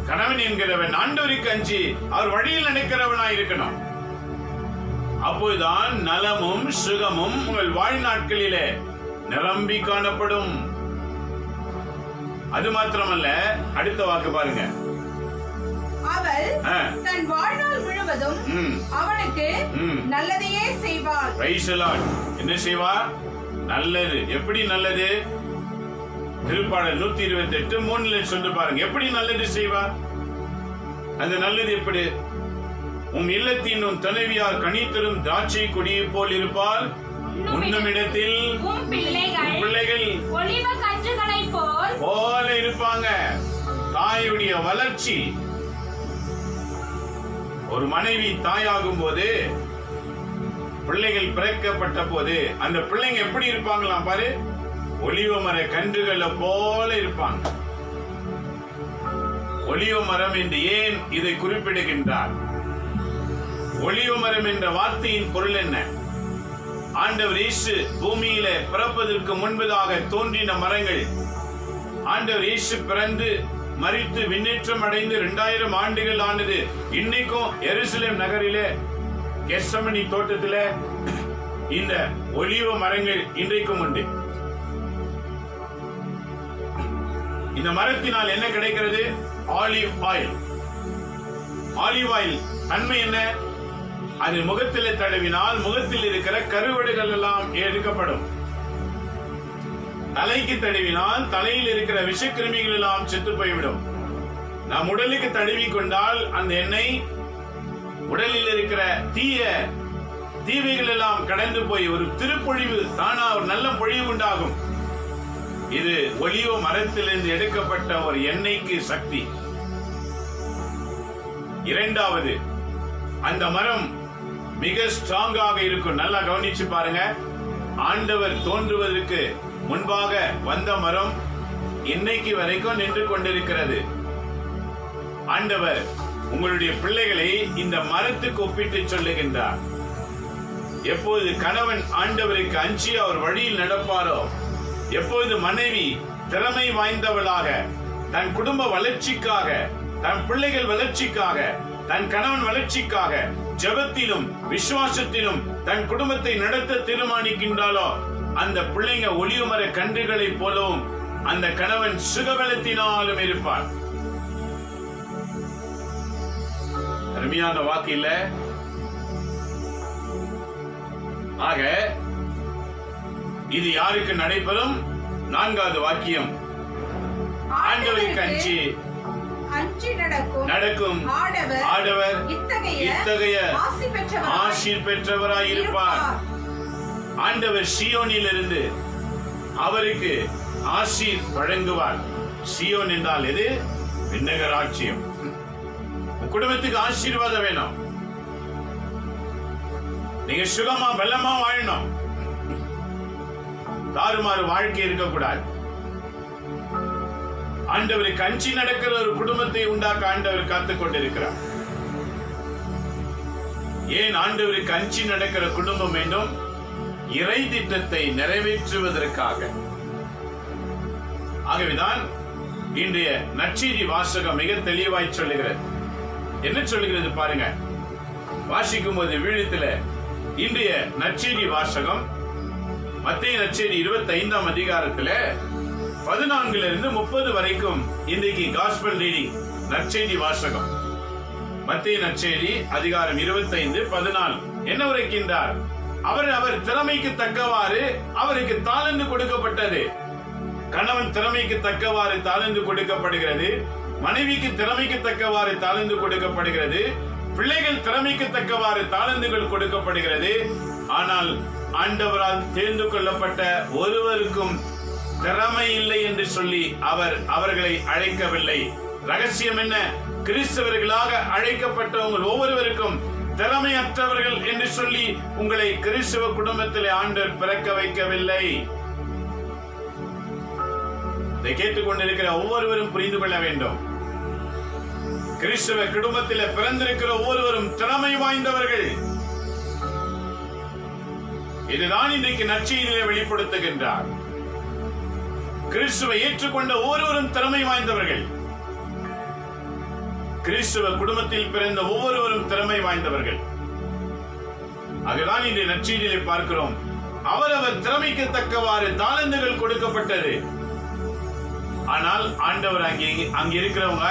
கணவன் என்கிறவன் ஆண்டவருக்கு அஞ்சி அவர் வழியில் நடக்கிறவனாய் இருக்கணும். அப்போதுதான் நலமும் சுகமும் உங்கள் வாழ்நாட்களிலே நிரம்பி காணப்படும். அது மாத்திரமல்ல, அடுத்த வாக்கு பாருங்க. அவள் தன் வாழ்நாள் முழுவதும் அவனுக்கு நல்லதையே செய்வாள். Praise the Lord. என்ன செய்வா? நல்லது. எப்படி நல்லது? திருப்பாடல் 128:3 சொல்லி பாருங்க. எப்படி நல்லது செய்வா? அந்த நல்லது எப்படி? உம் இல்லத்தின் உன் துணைவியார் கனித்தரும் திராட்சை கொடியை போல் இருப்பால், உண்ணும் இடத்தில் உம் பிள்ளைகள் ஒலிவ கன்றுகளைப் போல இருப்பாங்க. தாயுடைய வளர்ச்சி. ஒரு மனைவி தாயாகும் போது, பிள்ளைகள் பிறக்கப்பட்ட போது அந்த பிள்ளைங்க எப்படி இருப்பாங்களாம் பாரு, ஒலிவ மர கன்றுகளை போல இருப்பாங்க. ஒலிவ மரம் என்று ஏன் இதை குறிப்பிடுகின்றார்? ஒலிவ மரம் என்ற வார்த்தையின் பொருள் என்ன? ஆண்டவர் இயேசு பூமியில பிறப்பதற்கு முன்பதாக தோன்றின மரங்கள். ஆண்டவர் இயேசு பிறந்து மரித்து விண்ணேற்றம் அடைந்து 2000 ஆண்டுகள் ஆனது. இன்னைக்கும் எருசலேம் நகரிலே கெத்செமனி தோட்டத்தில இந்த ஒலிவ மரங்கள் இன்றைக்கும் உண்டு. இந்த மரத்தினால் என்ன கிடைக்கிறது? Olive oil. ஆலிவ் ஆயில் தன்மை என்ன? அது முகத்திலே தடவினால் முகத்தில் இருக்கிற கருவடுகள் எல்லாம் எடுக்கப்படும். தலைக்கு தடவினால் தலையில் இருக்கிற விஷக்கிருமிகள் எல்லாம் செத்து போய்விடும். நாம் உடலுக்கு தடவி கொண்டால் அந்த எண்ணெய் உடலில் இருக்கிற தீவைகள் எல்லாம் கடந்து போய் ஒரு திருப்பொழிவு, தானா ஒரு நல்ல பொழிவு உண்டாகும். இது ஒலிவ மரத்திலிருந்து எடுக்கப்பட்ட ஒரு எண்ணெய்க்கு சக்தி. இரண்டாவது, அந்த மரம் மிக ஸ்ட்ராங்காக இருக்கும். நல்லா கவனிச்சு பாருங்க. ஆண்டவர் தோன்றுவதற்கு முன்பாக வந்த மரம் இன்னைக்கு வரைக்கும் நின்று கொண்டிருக்கிறது. ஆண்டவர் உங்களுடைய பிள்ளைகளை இந்த மரத்துக்கு ஒப்பிட்டு சொல்லுகின்றார். எப்போது கணவன் ஆண்டவருக்கு அஞ்சி அவர் வழியில் நடப்பாரோ, எப்போது மனைவி திறமை வாய்ந்தவளாக தன் குடும்ப வளர்ச்சிக்காக, தன் பிள்ளைகள் வளர்ச்சிக்காக, தன் கணவன் வளர்ச்சிக்காக ஜெபத்திலும் விசுவாசத்திலும் தன் குடும்பத்தை நடத்த தீர்மானிக்கின்றாலோ, அந்த பிள்ளைங்க ஒலிவமர கன்றுகளை போலவும் அந்த கணவன் சுகபலத்தினாலும் இருப்பார். அருமையான வாக்கு இல்ல? ஆக இது யாருக்கு நடைபெறும்? 4வது வாக்கியம். ஆண்டவருக்கு அஞ்சி நடக்கும் ஆடவர் இத்தகைய ஆசி பெற்றவராய் இருப்பார். ஆண்டவர் சீயோனிலிருந்து அவருக்கு ஆசீர் வழங்குவார். சீயோன் என்றால் எது? விண்ணக ராஜ்யம். குடும்பத்துக்கு ஆசீர்வாதம் வேணும். நீங்க சுகமா பலமா வாழணும். தாறுமாறு வாழ்க்கை இருக்கக்கூடாது. ஆண்டவருக்கு அஞ்சி நடக்கிற ஒரு குடும்பத்தை உண்டாக்க ஆண்டவர் காத்துக் கொண்டிருக்கிறார். ஏன் ஆண்டவருக்கு அஞ்சி நடக்கிற குடும்பம் வேண்டும்? இறை திட்டத்தை நிறைவேற்றுவதற்காக. ஆகவேதான் இன்றைய நற்செய்தி வாசகம் மிக தெளிவாய் சொல்லுகிறது. என்ன சொல்லுகிறது பாருங்க. வாசிக்கும் போது வீழத்துல இன்றைய நற்செய்தி வாசகம் மத்தேயு நற்செய்தி 25ஆம் அதிகாரத்துல 14 - 30 வரைக்கும் இன்றைக்கு காஸ்பல் ரீடிங் நற்செய்தி வாசகம். மத்தேயு நற்செய்தி அதிகாரம் 25-14 என்ன உரைக்கின்றார்? அவர் திறமைக்கு தக்கவாறு அவருக்கு தாளந்து கொடுக்கப்பட்டது. கணவன் திறமைக்கு தக்கவாறு தாளந்து கொடுக்கப்படுகிறது. மனைவிக்கு திறமைக்கு தக்கவாறு தாளந்து கொடுக்கப்படுகிறது. பிள்ளைகள் திறமைக்கு தக்கவாறு தாளந்துகள் கொடுக்கப்படுகிறது. ஆனால் ஆண்டவரால் தேர்ந்து கொள்ளப்பட்ட ஒருவருக்கும் திறமை இல்லை என்று சொல்லி அவர்களை அழைக்கவில்லை. ரகசியம் என்ன? கிறிஸ்தவர்களாக அழைக்கப்பட்டவங்க ஒவ்வொருவருக்கும் திறமையற்றவர்கள் என்று சொல்லி உங்களை கிறிஸ்துவ குடும்பத்திலே ஆண்டவர் பிறக்க வைக்கவில்லை. இதை கேட்டுக்கொண்டிருக்கிற ஒவ்வொருவரும் புரிந்து கொள்ள வேண்டும். கிறிஸ்துவ குடும்பத்திலே பிறந்திருக்கிற ஒவ்வொருவரும் திறமை வாய்ந்தவர்கள். இதுதான் இன்றைக்கு நற்செய்தியிலே வெளிப்படுத்துகின்றார். கிறிஸ்துவை ஏற்றுக்கொண்ட ஒவ்வொருவரும் திறமை வாய்ந்தவர்கள். கிறிஸ்துவ குடும்பத்தில் பிறந்த ஒவ்வொருவரும் திறமை வாய்ந்தவர்கள். அதுதான் இன்றைய நற்செய்தியிலே பார்க்கிறோம். அவரவர் திறமைக்கு தக்கவாறு தாளந்துகள் கொடுக்கப்பட்டது. ஆனால் ஆண்டவர் அங்கே இருக்கிறவங்க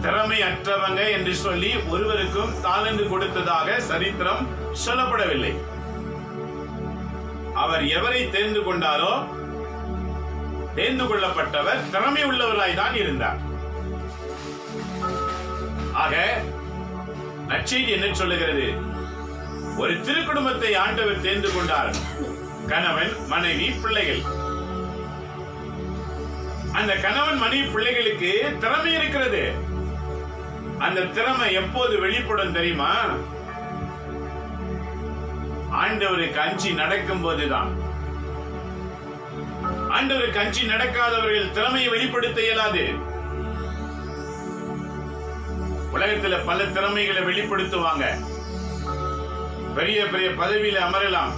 திறமை அற்றவங்க என்று சொல்லி ஒருவருக்கும் தாளந்து கொடுத்ததாக சரித்திரம் சொல்லப்படவில்லை. அவர் எவரை தேர்ந்து கொண்டாரோ தேர்ந்து கொள்ளப்பட்டவர் திறமை உள்ளவராய் தான் இருந்தார். ஆக நற்செய்தி என்ன சொல்லுகிறது? ஒரு திருக்குடும்பத்தை ஆண்டவர் தேர்ந்து கொண்டார். கணவன், மனைவி, பிள்ளைகள். அந்த கணவன், மனைவி, பிள்ளைகளுக்கு திறமை இருக்கிறது. அந்த திறமை எப்போது வெளிப்படும் தெரியுமா? ஆண்டவருக்கு அஞ்சி நடக்கும் போதுதான். ஆண்டவருக்கு அஞ்சி நடக்காதவர்கள் திறமையை வெளிப்படுத்த இயலாது. உலகத்துல பல திறமைகளை வெளிப்படுத்துவாங்க. பெரிய பெரிய பதவியில அமரலாம்.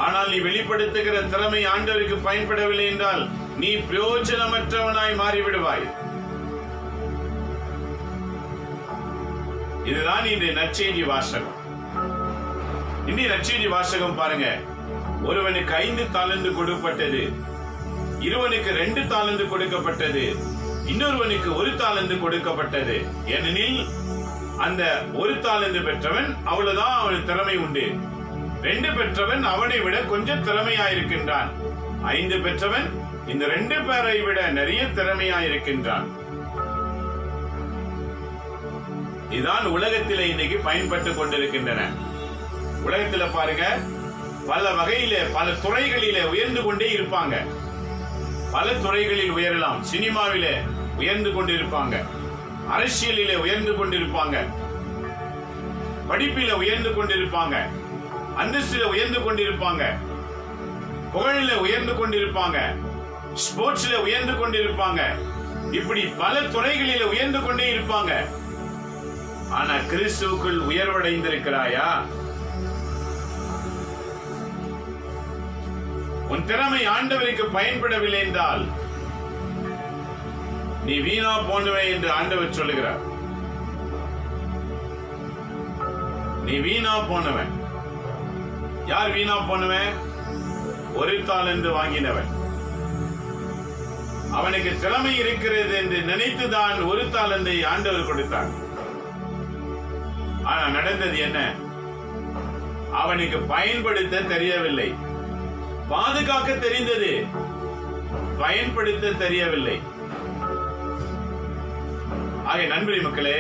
ஆனால் நீ வெளிப்படுத்துகிற திறமை ஆண்டவருக்கு பயன்படவில்லை என்றால் நீ பிரயோஜனமற்றவனாய் மாறிவிடுவாய். இதுதான் இன்றைய நற்செய்தி வாசகம். இன்றைய நற்செய்தி வாசகம் பாருங்க. ஒருவனுக்கு 5 தாலந்து கொடுக்கப்பட்டது, இருவனுக்கு 2 தாலந்து கொடுக்கப்பட்டது, இன்னொருவனுக்கு 1 தாலந்து கொடுக்கப்பட்டது. ஏனெனில் அந்த 1 தாலந்து பெற்றவன் அவ்வளவுதான் அவனுக்கு திறமை உண்டு. 2 பெற்றவன் அவனை விட கொஞ்சம் திறமையாயிருக்கின்றான். 5 பெற்றவன் இந்த 2 பேரை விட நிறைய திறமையாயிருக்கின்றான். இதுதான் உலகத்திலே இன்னைக்கு பயன்பட்டு கொண்டிருக்கின்றன. உலகத்துல பாருங்க, பல வகையில பல துறைகளிலே உயர்ந்து கொண்டே இருப்பாங்க. பல துறைகளில் உயரலாம். சினிமாவிலே உயர்ந்து கொண்டிருப்பாங்க, அரசியலிலே உயர்ந்து கொண்டிருப்பாங்க, படிப்பில உயர்ந்து கொண்டிருப்பாங்க, அந்தஸ்தில உயர்ந்து கொண்டிருப்பாங்க, புகழில உயர்ந்து கொண்டிருப்பாங்க, ஸ்போர்ட்ஸ்ல உயர்ந்து கொண்டிருப்பாங்க. இப்படி பல துறைகளில உயர்ந்து கொண்டே இருப்பாங்க. ஆனா கிறிஸ்துவுக்குள் உயர்வடைந்திருக்கிறாயா? உன் திறமை ஆண்டவருக்கு பயன்படவில்லை என்றால் நீ வீணா போனவன் என்று ஆண்டவர் சொல்லுகிறார். நீ வீணா போனவன். யார் வீணா போனவன்? 1 தாலந்து வாங்கினவன். அவனுக்கு திறமை இருக்கிறது என்று நினைத்துதான் 1 தாலந்தை ஆண்டவர் கொடுத்தார். ஆனா நடந்தது என்ன? அவனுக்கு பயன்படுத்த தெரியவில்லை. பாதுகாக்க தெரிந்தது, பயன்படுத்த தெரியவில்லை. ஆக நண்பரி மக்களே,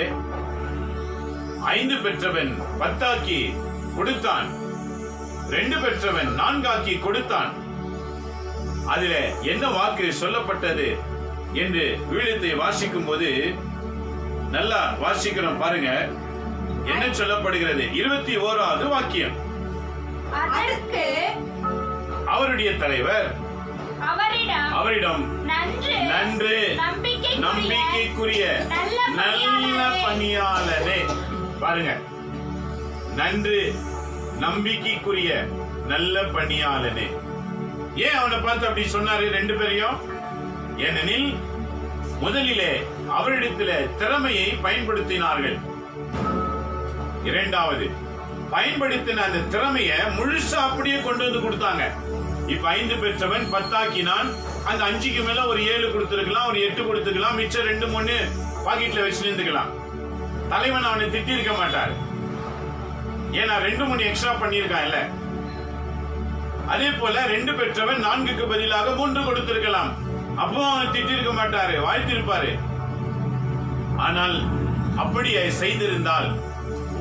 5 பெற்றவன் 10 ஆக்கி கொடுத்தான், 2 பெற்றவன் 4 ஆக்கி கொடுத்தான். அதில என்ன வாக்கு சொல்லப்பட்டது என்று வீழத்தை வாசிக்கும் போது நல்லா வாசிக்கிறோம். பாருங்க என்ன சொல்லப்படுகிறது. 21வது வாக்கியம். அதற்கு அவருடைய தலைவர் அவரிடம் நன்று நம்பிக்கைக்குரிய நல்ல பணியாளரே. பாருங்க, நன்று நம்பிக்கைக்குரிய நல்ல பணியாளனே. ஏன் அவனை பார்த்து அப்படி சொன்னாரு 2 பேரையும்? ஏனெனில் முதலிலே அவரிடத்துல திறமையை பயன்படுத்தினார்கள். 2வது பயன்படுத்தின அந்த திறமைய முழுசா அப்படியே கொண்டு வந்து கொடுத்தாங்க. இப்ப 5 பெற்றவன் 10 ஆக்கினான். அந்த 5க்கு மேல ஒரு 7 கொடுத்திருக்கலாம், ஒரு 8 கொடுத்துக்கலாம், மிச்சம் 2 3 பாக்கெட்ல வச்சு நின்றுக்கலாம். தலைவன் அவனை திட்டி இருக்க மாட்டார். ஏன்னா 2 3 எக்ஸ்ட்ரா பண்ணிருக்கான் இல்ல. அதே போல 2 பெற்றவன் 4க்கு பதிலாக 3 கொடுத்திருக்கலாம். அப்போ அவனை திட்டி இருக்க மாட்டாரு, வாழ்த்திருப்பாரு. ஆனால் அப்படி செய்திருந்தால்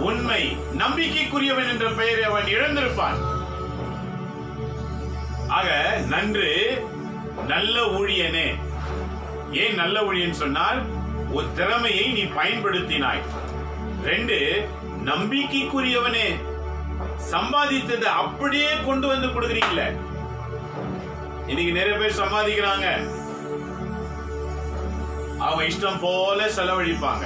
உண்மை நம்பிக்கைக்குரியவன் என்ற பெயரை அவன் இழந்திருப்பான். ஆக நன்று நல்ல ஊழியனே. ஏன் நல்ல ஊழியன் சொன்னால், ஒரு திறமையை நீ பயன்படுத்தினாய். 2 நம்பிக்கைக்குரியவனே, சம்பாதித்ததை அப்படியே கொண்டு வந்து கொடுக்குறீங்களே. இன்னைக்கு நிறைய பேர் சம்பாதிக்கிறாங்க, அவங்க இஷ்டம் போல செலவழிப்பாங்க,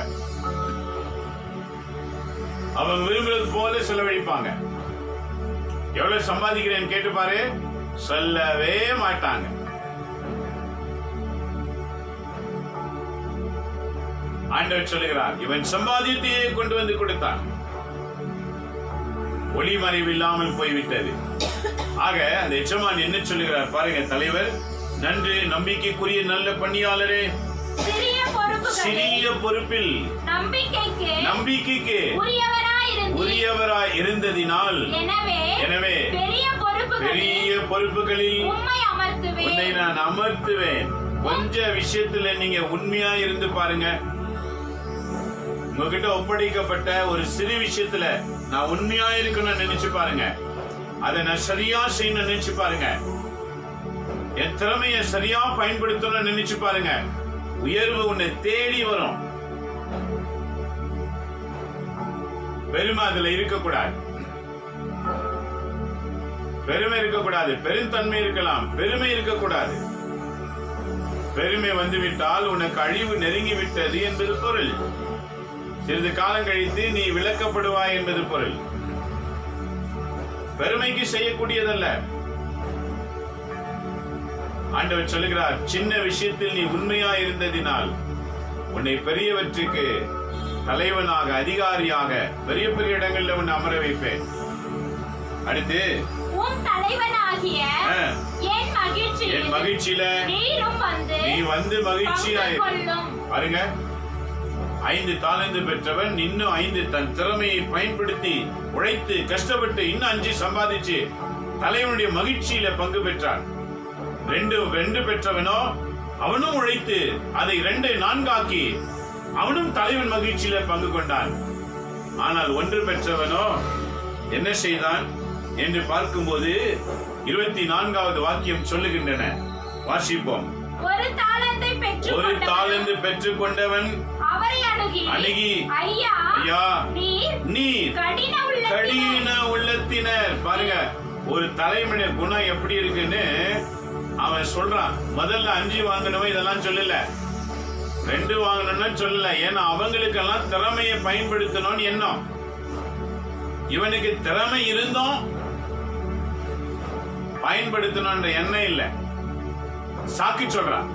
அவங்க விரும்புறது போல செலவழிப்பாங்க. எவ்வளவு சம்பாதிக்கிறேன்னு கேட்டு பாரு, சொல்லவே மாட்டாங்க. ஆண்டவர் சொல்லுகிறார், இவன் சம்பாதித்தையே கொண்டு வந்து கொடுத்தான், ஒளிமறைவு இல்லாமல் போய்விட்டது. ஆக அந்த எஜமான் என்ன சொல்லுகிறார் பாருங்க, தலைவர், நன்று நம்பிக்கைக்குரிய நல்ல பணியாளரே, சிறிய பொறுப்பில் நம்பிக்கைக்கு உரியவராய் இருந்ததினால் எனவே பெரிய பொறுப்புகளில் உன்னை நான் அமர்த்துவேன். கொஞ்ச விஷயத்துல நீங்க உண்மையா இருந்து பாருங்க. உங்ககிட்ட ஒப்படைக்கப்பட்ட ஒரு சிறு விஷயத்துல நான் உண்மையா இருக்கணும்னு நினைச்சு பாருங்க. அதை நான் சரியா செய்யணும்னு நினைச்சு பாருங்க. என் திறமையை சரியா பயன்படுத்தணும்னு நினைச்சு பாருங்க. உயர்வு உன்னை தேடி வரும். பெருமை அதுல இருக்கக்கூடாது, பெருமை இருக்கக்கூடாது, பெருந்தன்மை இருக்கலாம், பெருமை இருக்கக்கூடாது. பெருமை வந்துவிட்டால் உனக்கு அழிவு நெருங்கி விட்டது என்பது பொருள். சிறிது காலம் கழித்து நீ விளக்கப்படுவாய் என்பது பொருள். பெருமைக்கு செய்யக்கூடியதல்ல. ஆண்டவர் சொல்லுகிறார், சின்ன விஷயத்தில் நீ உண்மையா இருந்ததினால் உன்னை பெரியவற்றுக்கு தலைவனாக, அதிகாரியாக, பெரிய பெரிய இடங்கள்ல உன்னை அமர வைப்பேன். அடுத்து, உன் தலைவனாகிய என் மகிழ்ச்சியில நீ வந்து மகிழ்ச்சியாய் பாருங்க. 5 தாலந்து பெற்றவன் இன்னும் 5 தன் திறமையை பயன்படுத்தி உழைத்து கஷ்டப்பட்டு இன்னும் 5 சம்பாதிச்சு தலைவனுடைய மகிழ்ச்சியில பங்கு பெற்றான். 2 பெற்றவனோ அவனும் உழைத்து அதை 2 4 ஆக்கி அவனும் தலைவன் மகிழ்ச்சியில பங்கு கொண்டான். ஆனால் 1 பெற்றவனோ என்ன செய்தான் என்று பார்க்கும்போது 24வது வாக்கியம் சொல்லுகின்றன. வாசிப்போம். ஒரு தாலந்து பெற்றுக் கொண்டவன் அவரை அணுகி, ஐயா நீர் கடின உள்ளத்தினர். பாருங்க, ஒரு தலைவனுடைய குணம் எப்படி இருக்குன்னு அவன் சொல்றான். முதல்ல 5 வாங்கணும் இதெல்லாம் சொல்லல, 2 வாங்கணும்னு சொல்லல. ஏன்னா அவங்களுக்கெல்லாம் திறமையை பயன்படுத்தணும்னு எண்ணம். இவனுக்கு திறமை இருந்தும் பயன்படுத்தணும்ன்ற எண்ணம் இல்ல. சாக்கு சொல்றான்.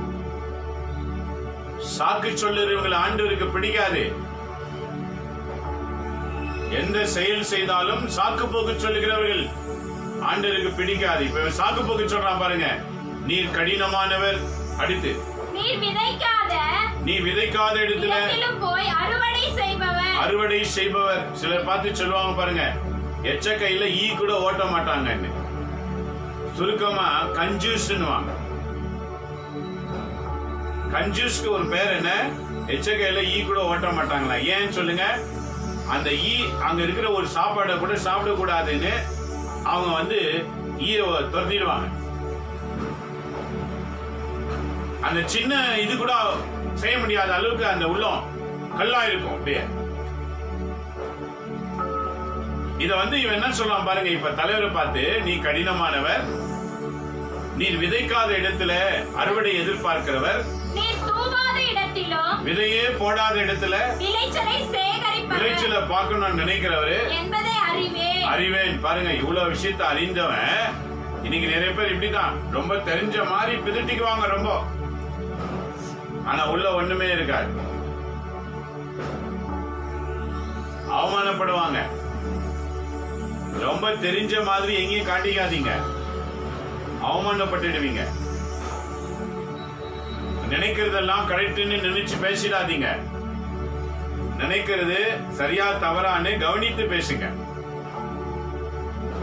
சாக்கு சொல்லுறவங்களை ஆண்டவருக்கு பிடிக்காது. எந்த செயல் செய்தாலும் சாக்கு போக்கு சொல்லுகிறவர்கள் ஆண்டவருக்கு பிடிக்காது. இப்ப சாக்கு போக்கு சொல்றான் பாருங்க. நீர் கடினமானவர். அடுத்து, நீ விதைக்காத இடத்துல அறுவடை செய்பவர். சிலர் பார்த்து சொல்லுவாங்க பாருங்க, எச்ச கையில ஈ கூட ஓட்ட மாட்டாங்க. சுருக்கமா கஞ்சூஸ்னுவாங்க. கஞ்சூஸ்க்கு ஒரு பேர் என்ன? எச்ச கையில ஈ கூட ஓட்ட மாட்டாங்களா? ஏன்னு சொல்லுங்க. அந்த ஈ அங்க இருக்கிற ஒரு சாப்பாடை கூட சாப்பிட கூடாதுன்னு அவங்க வந்து ஈய துரத்திடுவாங்க. அந்த சின்ன இது கூட செய்ய முடியாத அளவுக்கு அந்த உள்ளம் கல்லா இருக்கும். அப்படியே இத வந்து இவன் என்ன சொல்றான் பாருங்க. இப்ப தலைவரை பார்த்து, நீ கடினமானவர், நீர் விதைக்காத இடத்துல அறுவடை எதிர்பார்க்கிறவர், விதையே போடாத இடத்துல விளைச்சலை பார்க்கணும்னு நினைக்கிறவரு அறிவேன். பாருங்க, இவ்வளவு விஷயத்தை அறிந்தவன் இன்னைக்கு நிறைய பேர் இப்படிதான் ரொம்ப தெரிஞ்ச மாதிரி பிதட்டிக்குவாங்க ரொம்ப. ஆனா உள்ள ஒண்ணுமே இருக்காது. அவமானப்படுவாங்க. ரொம்ப தெரிஞ்ச மாதிரி எங்கேயும் காட்டிக்காதீங்க, அவமானப்பட்டுடுவீங்க. நினைக்கிறதெல்லாம் கரெக்ட்னு நினைச்சு பேசிடாதீங்க. நினைக்கிறது சரியா தவறான்னு கவனித்து பேசுங்க.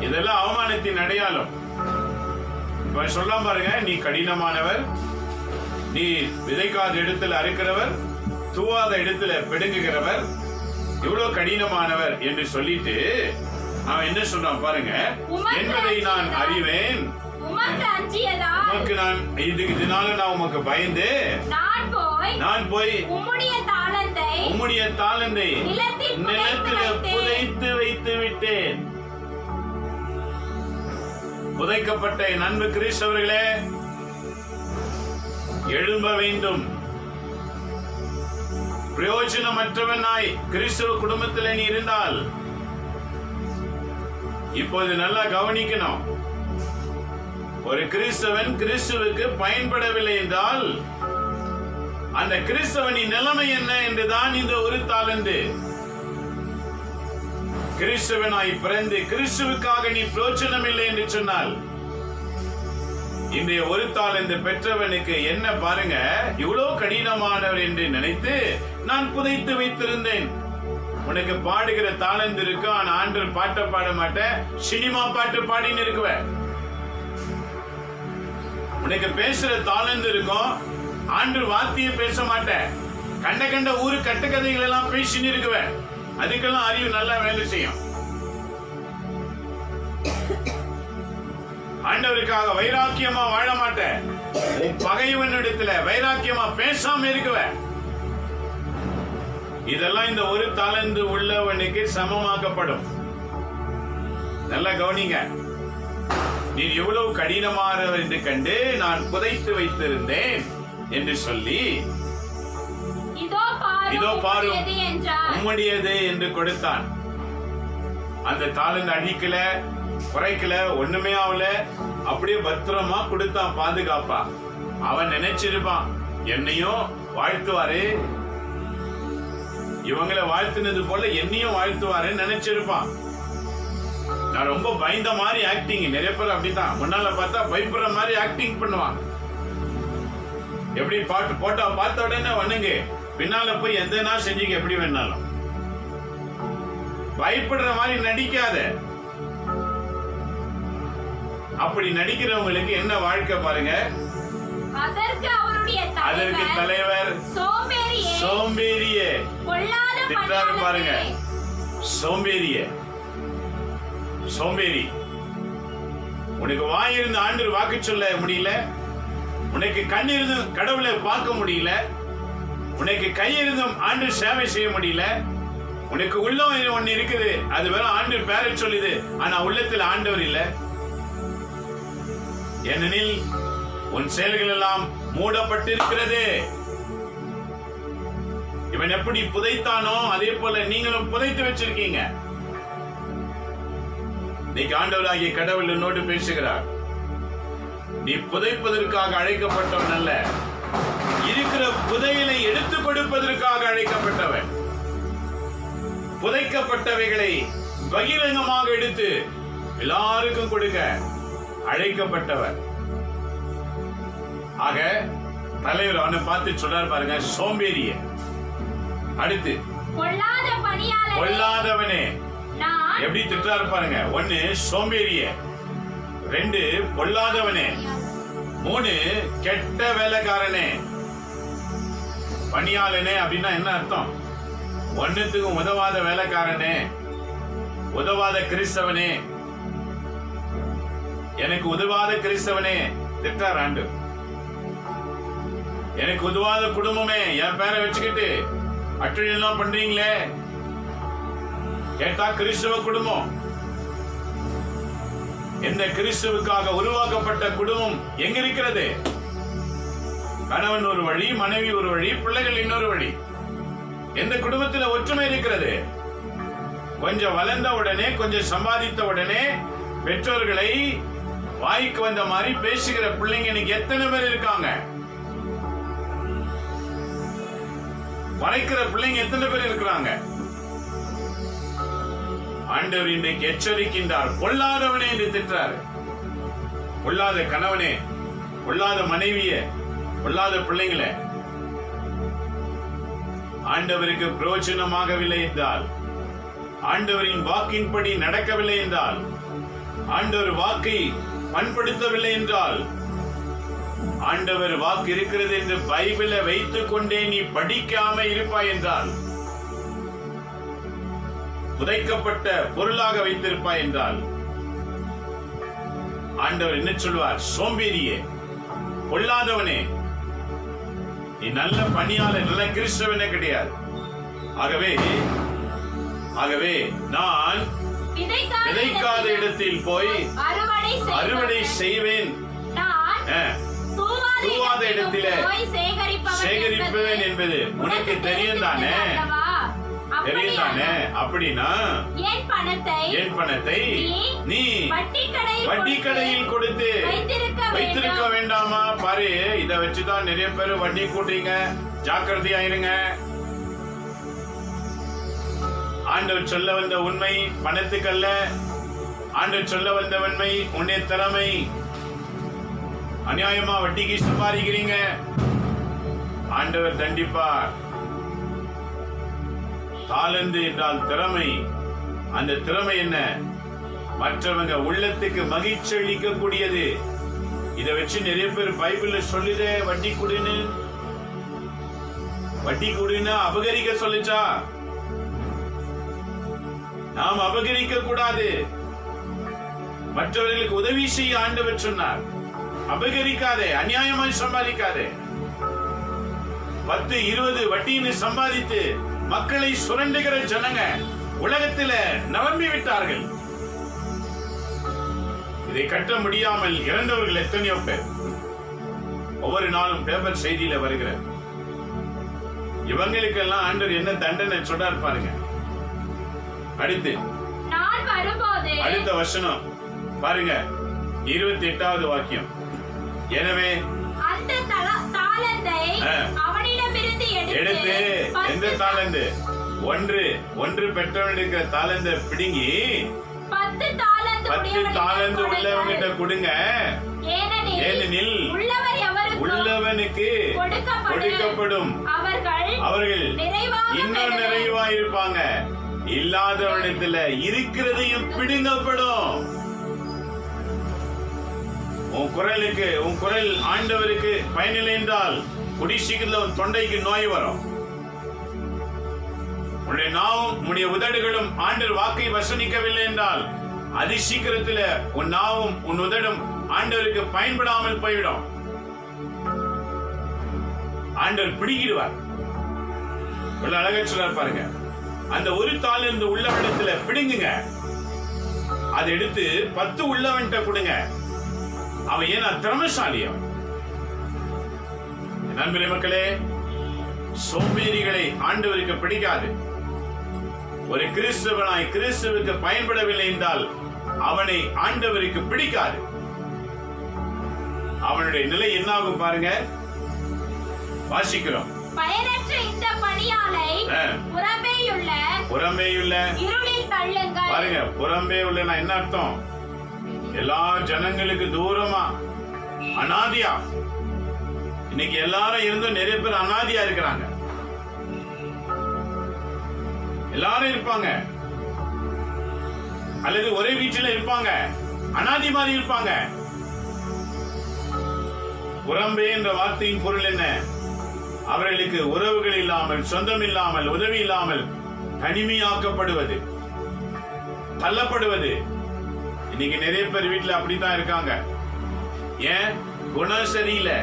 இதெல்லாம் அவமானத்தின் அடையாளம். இப்ப சொல்லலாம் பாருங்க, நீ கடினமானவர், நீ விதைக்காத இடத்துல அறுக்கிறவர், தூவாத இடத்துல பிடுங்குகிறவர், இவ்வளவு கடினமானவர் என்று சொல்லிட்டு அவன் என்ன சொல்றான் பாருங்க. என்பதை நான் அறிவேன், உமக்கு அஞ்சியதால் உமக்கு நான் இதனால நான் உமக்கு பயந்து நான் போய் உம்முடைய தாளந்தை நிலத்தில் புதைத்து வைத்து விட்டேன். புதைக்கப்பட்ட என் அன்பு கிறிஸ்தவர்களே, எழும்ப வேண்டும். பிரயோஜனமற்றவனாய் கிறிஸ்தவ குடும்பத்தில் நீ இருந்தால் இப்போது நல்லா கவனிக்கணும். ஒரு கிறிஸ்தவன் கிறிஸ்துவுக்கு பயன்படவில்லை என்றால் அந்த கிறிஸ்தவனின் நிலைமை என்ன என்றுதான் இந்த ஒரு தாளந்து. கிறிஸ்தவனாய் பிறந்து கிறிஸ்துவுக்காக நீ பிரயோஜனம் இல்லை என்று சொன்னால் இன்றைய ஒரு தாளந்து பெற்றவனுக்கு என்ன பாருங்க, இவ்வளவு கடினமானவர் என்று நினைத்து நான் புதைத்து வைத்திருந்தேன். உனக்கு பாடுகிற தாளந்து இருக்கும், ஆனா ஆண்டவர் பாட்ட பாட மாட்டேன், சினிமா பாட்டு பாடின்னு இருக்குவ. உனக்கு பேசுற தாளந்து இருக்கும், ஆண்டு வார்த்தையை பேச மாட்டேன், கண்ட கண்ட ஊரு கட்டுக்கதைகள் எல்லாம் பேசின்னு இருக்குவ. அதுக்கெல்லாம் அறிவு நல்லா வேலை செய்யும். ஆண்டவருக்காக வைராக்கியமா வாழ மாட்டேன், உன் பகைவனிடத்துல வைராக்கியமா பேசாம இருக்குவ. இதெல்லாம் இந்த ஒரு தாளந்து உள்ளவனுக்கு சமமாக்கப்படும். நல்லா கவனிங்க. நீ எவ்வளவு கடினமானவர் என்று கண்டு நான் புதைத்து வைத்திருந்தேன் என்று சொல்லி இதோ பாரும் உம்முடையது என்று கொடுத்தான். அந்த தாளந்து அடிக்கல, குறைக்கல, ஒண்ணுமே ஆகல, அப்படியே பத்திரமா கொடுத்தான், பாதுகாப்பா. அவன் நினைச்சிருப்பான் என்னையும் வாழ்த்துவாரு, இவங்களை வாழ்த்துனது போல என்னையும் வாழ்த்துவாருன்னு நினைச்சிருப்பான். நான் ரொம்ப பயந்த மாதிரி ஆக்டிங், நிறைய பேர் அப்படித்தான் முன்னால பார்த்தா பயப்படுற மாதிரி ஆக்டிங் பண்ணுவான். எப்படி பாட்டு போட்டா பார்த்த உடனே வண்ணுங்க, பின்னால போய் எந்த நாள் செஞ்சீங்க எப்படி வேணாலும். பயப்படுற மாதிரி நடிக்காத. அப்படி நடிக்கிறவங்களுக்கு என்ன வாழ்க்கை பாருங்க. அதற்கு தலைவர் சோம்பேறிய திட்டாரு பாருங்க. சோம்பேறி, உனக்கு வாயிருந்து ஆண்டு வாக்கு சொல்ல முடியல, உனக்கு கண் இருந்தும் கடவுளை பார்க்க முடியல, உனக்கு கை இருந்தும் ஆண்டு சேவை செய்ய முடியல, உனக்கு உள்ளம் ஒண்ணு இருக்குது, அது வெறும் ஆண்டு பேரை சொல்லுது, ஆனா உள்ளத்தில் ஆண்டவர் இல்ல. ஏனெனில் உன் செயல்கள் எல்லாம் மூடப்பட்டிருக்கிறது. இவன் எப்படி புதைத்தானோ அதே போல நீங்களும் புதைத்து வச்சிருக்கீங்க. இன்னைக்கு ஆண்டவராகிய கடவுள் என்னோடு பேசுகிறார். நீ புதைப்பதற்காக அழைக்கப்பட்டவன் அல்ல, இருக்கிற புதையலை எடுத்துக் கொடுப்பதற்காக அழைக்கப்பட்டவன். புதைக்கப்பட்டவைகளை பகிரங்கமாக எடுத்து எல்லாருக்கும் கொடுக்க அழைக்கப்பட்டவர். ஆக தலைவர் அவனை பார்த்து சொல்றார் பாருங்க, சோம்பேறிய. அடுத்து பொல்லாதவனே, எப்படி திட்டாரு பாருங்க. 1 சோம்பேறிய, 2 பொல்லாதவனே, 3 கெட்ட வேலைக்காரனே. பணியாளனே அப்படின்னா என்ன அர்த்தம்? ஒன்னுத்துக்கும் உதவாத வேலைக்காரனே, உதவாத கிறிஸ்தவனே, எனக்கு உதவாத கிறிஸ்தவனே திட்டார் ஆண்டு. எனக்கு உதவாத குடும்பமே, என் பேரை வச்சுக்கிட்டு அட்டுழியெல்லாம் பண்றீங்களே. கேட்டா கிறிஸ்தவ குடும்பம். எந்த கிறிஸ்துவுக்காக உருவாக்கப்பட்ட குடும்பம் எங்க இருக்கிறது? கணவன் ஒரு வழி, மனைவி ஒரு வழி, பிள்ளைகள் இன்னொரு வழி. எந்த குடும்பத்தில் ஒற்றுமை இருக்கிறது? கொஞ்சம் வளர்ந்த உடனே, கொஞ்சம் சம்பாதித்த உடனே பெற்றோர்களை வாய்க்கு வந்த மாதிரி பேசுகிற பிள்ளைங்க இன்னைக்கு எத்தனை பேர் இருக்காங்க? வளைக்கிற பிள்ளைங்க எத்தனை பேர் இருக்கிறாங்க? ஆண்டவர் இன்றைக்கு எச்சரிக்கின்றார், பொல்லாதவனே என்று திட்டார். பொல்லாத கணவனே, பொல்லாத மனைவிய, பொல்லாத பிள்ளைங்களே. ஆண்டவருக்கு பிரயோஜனமாகவில்லை என்றால், ஆண்டவரின் வாக்கின்படி நடக்கவில்லை என்றால், ஆண்டவர் வாக்கை பண்படுத்தவில்லை என்றால், ஆண்டவர் வாக்கு இருக்கிறது என்று பைபிளை வைத்துக் கொண்டே நீ படிக்காம இருப்பாய் என்றால், புதைக்கப்பட்ட பொருளாக வைத்திருப்பாய் என்றால், ஆண்டவர் என்ன சொல்வார்? சோம்பேறியே, பொல்லாதவனே, நீ நல்ல பணியாளர், நல்ல கிறிஸ்தவனே கிடையாது. ஆகவே நான் விதைக்காத இடத்தில் போய் அறுவடை செய்வேன், தூவாத இடத்திலே சேகரிப்பேன் என்பது உனக்கு தெரியும் தானே? அப்படின்னா என் பணத்தை நீ வட்டி கடையில் கொடுத்து வைத்திருக்க வேண்டாமா? பாரு, இத வச்சுதான் நிறைய பேர் வட்டி கூட்டுறீங்க, ஜாக்கிரதையாயிருங்க. ஆண்டவர் சொல்ல வந்த உண்மை பணத்துக்கல்ல. ஆண்டவர் சொல்ல வந்த உண்மை உன்னுடைய திறமை. அநியாயமா வட்டிக்கு சம்பாதிக்கிறீங்க, ஆண்டவர் தண்டிப்பார். தாளந்து என்றால் திறமை. அந்த திறமை என்ன? மற்றவங்க உள்ளத்துக்கு மகிழ்ச்சி அளிக்க கூடியது. இதை வச்சு நிறைய பேர் பைபிள்ல சொல்லுதே வட்டி குடுன்னு அபகரிக்க சொல்லுச்சா? நாம் அபகரிக்க கூடாது. மற்றவர்களுக்கு உதவி செய்ய ஆண்டவர் சொன்னார். அபகரிக்காதே, அநியாயமாய் சம்பாதிக்காதே. 10, 20 வட்டின்னு சம்பாதித்து மக்களை சுரண்டுகிற ஜனங்க உலகத்தில நிரம்பி விட்டார்கள். இதை கட்ட முடியாமல் இறந்தவர்கள் எத்தனையோ பேர் ஒவ்வொரு நாளும் பேப்பர் செய்தியில வருகிற. இவங்களுக்கெல்லாம் ஆண்டவர் என்ன தண்டனை சொல்றார் பாருங்க. அடுத்த வசனம் பாருங்க, 28வது வாக்கியம். எனவே எடுத்து எந்த தாளந்து? ஒன்று பெற்றவனுக்கு தாளந்த பிடுங்கி 10 தாளந்து உள்ளவங்கிட்ட கொடுங்க. ஏனெனில் உள்ளவனுக்கு கொடுக்கப்படும், அவர்கள் இன்னும் நிறைவாயிருப்பாங்க. இல்லாதவனிடத்துல இருக்கிறதையும் பிடுங்கப்படும். உன் குரல் ஆண்டவருக்கு பயனில்லை என்றால் குடி சீக்கிரத்தில் உன் தொண்டைக்கு நோய் வரும். உன்னுடைய நாவும் உன்னுடைய உதடுகளும் ஆண்டவர் வாக்கை வசனிக்கவில்லை என்றால் அதி சீக்கிரத்தில் உன் நாவும் உன் உதடும் ஆண்டவருக்கு பயன்படாமல் போய்விடும். ஆண்டவர் பிடிக்கிடுவார். அழகா சொல்றார் பாருங்க. அந்த ஒரு தாளிலிருந்து உள்ளவனிடத்துல பிடுங்குங்க, அதை எடுத்து 10 உள்ளவன்கிட்ட கொடுங்க. அவன் ஏன்னா திறமைசாலி. அவன் நண்பரே, மக்களே, சோம்பேறிகளை ஆண்டவருக்கு பிடிக்காது. ஒரு கிறிஸ்தவனாய் கிறிஸ்துவுக்கு பயன்படவில்லை என்றால் அவனை ஆண்டவருக்கு பிடிக்காது. அவனுடைய நிலை என்ன ஆகும் பாருங்க. வாசிக்கிறோம். பயனற்ற இந்த பணியாளை புறம்பேயுள்ள இருளில் தள்ளுங்கள். பாருங்க, புறம்பே உள்ள என்ன அர்த்தம்? எல்லா ஜனங்களுக்கு தூரமா, அனாதியா. இன்னைக்கு எல்லாரும் இருந்தும் நிறைய பேர் அனாதியா இருக்கிறாங்க. எல்லாரும் இருப்பாங்க, அல்லது ஒரே வீட்டில இருப்பாங்க, அனாதி மாதிரி இருப்பாங்க. புறம்பே என்ற வார்த்தையின் பொருள் என்ன? அவர்களுக்கு உறவுகள் இல்லாமல், சொந்தம் இல்லாமல், உதவி இல்லாமல் தனிமையாக்கப்படுவது, தள்ளப்படுவது. இன்னைக்கு நிறைய பேர் வீட்டுல அப்படித்தான் இருக்காங்க. ஏன்? குணம் சரியில்லை,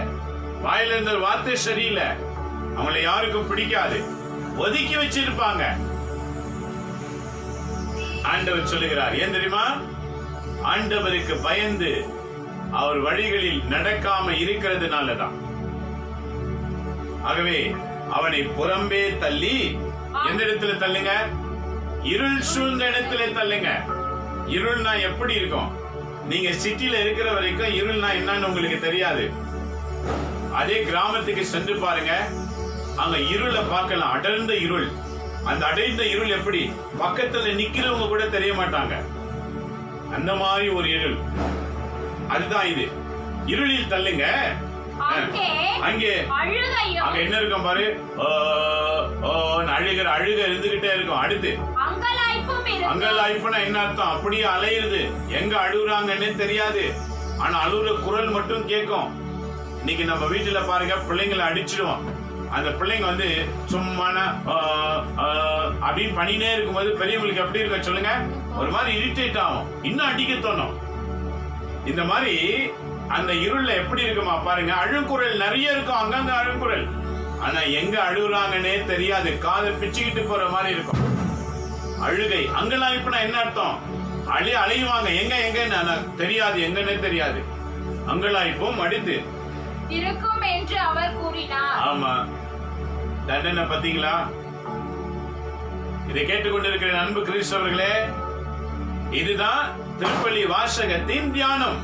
வாயில இருந்த வார்த்தை சரியில்லை, அவங்களை யாருக்கும் பிடிக்காது, ஒதுக்கி வச்சிருப்பாங்க. ஆண்டவர் சொல்லுகிறார், ஏன் தெரியுமா? ஆண்டவருக்கு பயந்து அவர் வழிகளில் நடக்காம இருக்கிறதுனாலதான். ஆகவே அவனை புறம்பே தள்ளி எந்த இடத்துல தள்ளுங்க? இருள் சூழ்ந்த இடத்துல தள்ளுங்க. இருள்னா எப்படி இருக்கும்? நீங்க சிட்டில இருக்கிற வரைக்கும் இருள்னா என்னன்னு உங்களுக்கு தெரியாது. அதே கிராமத்துக்கு சென்று பாருங்க, அங்க இருளை பார்க்கலாம், அடர்ந்த இருள். அந்த அடைந்த இருள் எப்படி? பக்கத்துல நிக்கிறவங்க கூட தெரிய மாட்டாங்க, அந்த மாதிரி ஒரு இருள். அதுதான் இது. இருளில் தள்ளுங்க. அங்கே அங்க என்ன இருக்கும் பாரு, அழுக இருந்துகிட்டே இருக்கும். அடுத்து அங்கலாய்ப்புனா என்ன அர்த்தம்? அப்படியே அலையுது, எங்க அழுகுறாங்கன்னு தெரியாது, ஆனா அழுகுற குரல் மட்டும் கேட்கும். இன்னைக்கு நம்ம வீட்டுல பாருங்க, பிள்ளைங்களை அடிச்சிடுவோம். அந்த பிள்ளைங்க வந்து சும்மான அப்படின்னு பண்ணினே இருக்கும்போது பெரியவங்களுக்கு எப்படி இருக்க சொல்லுங்க? ஒரு மாதிரி இரிட்டேட் ஆகும், இன்னும் அடிக்க தோணும். இந்த மாதிரி அந்த இருள்ல எப்படி இருக்குமா பாருங்க, அழுகுரல் நிறைய இருக்கும், அங்கங்க அழுகுரல். ஆனா எங்க அழுகுறாங்கன்னே தெரியாது, காதை பிச்சுக்கிட்டு போற மாதிரி இருக்கும் அழுகை. அங்கலாய்ப்புனா என்ன அர்த்தம்? அலையுவாங்க, எங்க எங்க தெரியாது, எங்கன்னே தெரியாது. அங்கலாய்ப்பும் அடுத்து இருக்கும் என்று அவர் கூறினார். ஆமா, தண்டனை பாத்தீங்களா? இதை கேட்டுக்கொண்டிருக்கிற அன்பு கிறிஸ்தவர்களே, இதுதான் திருப்பலி வாசகத்தின் தியானம்.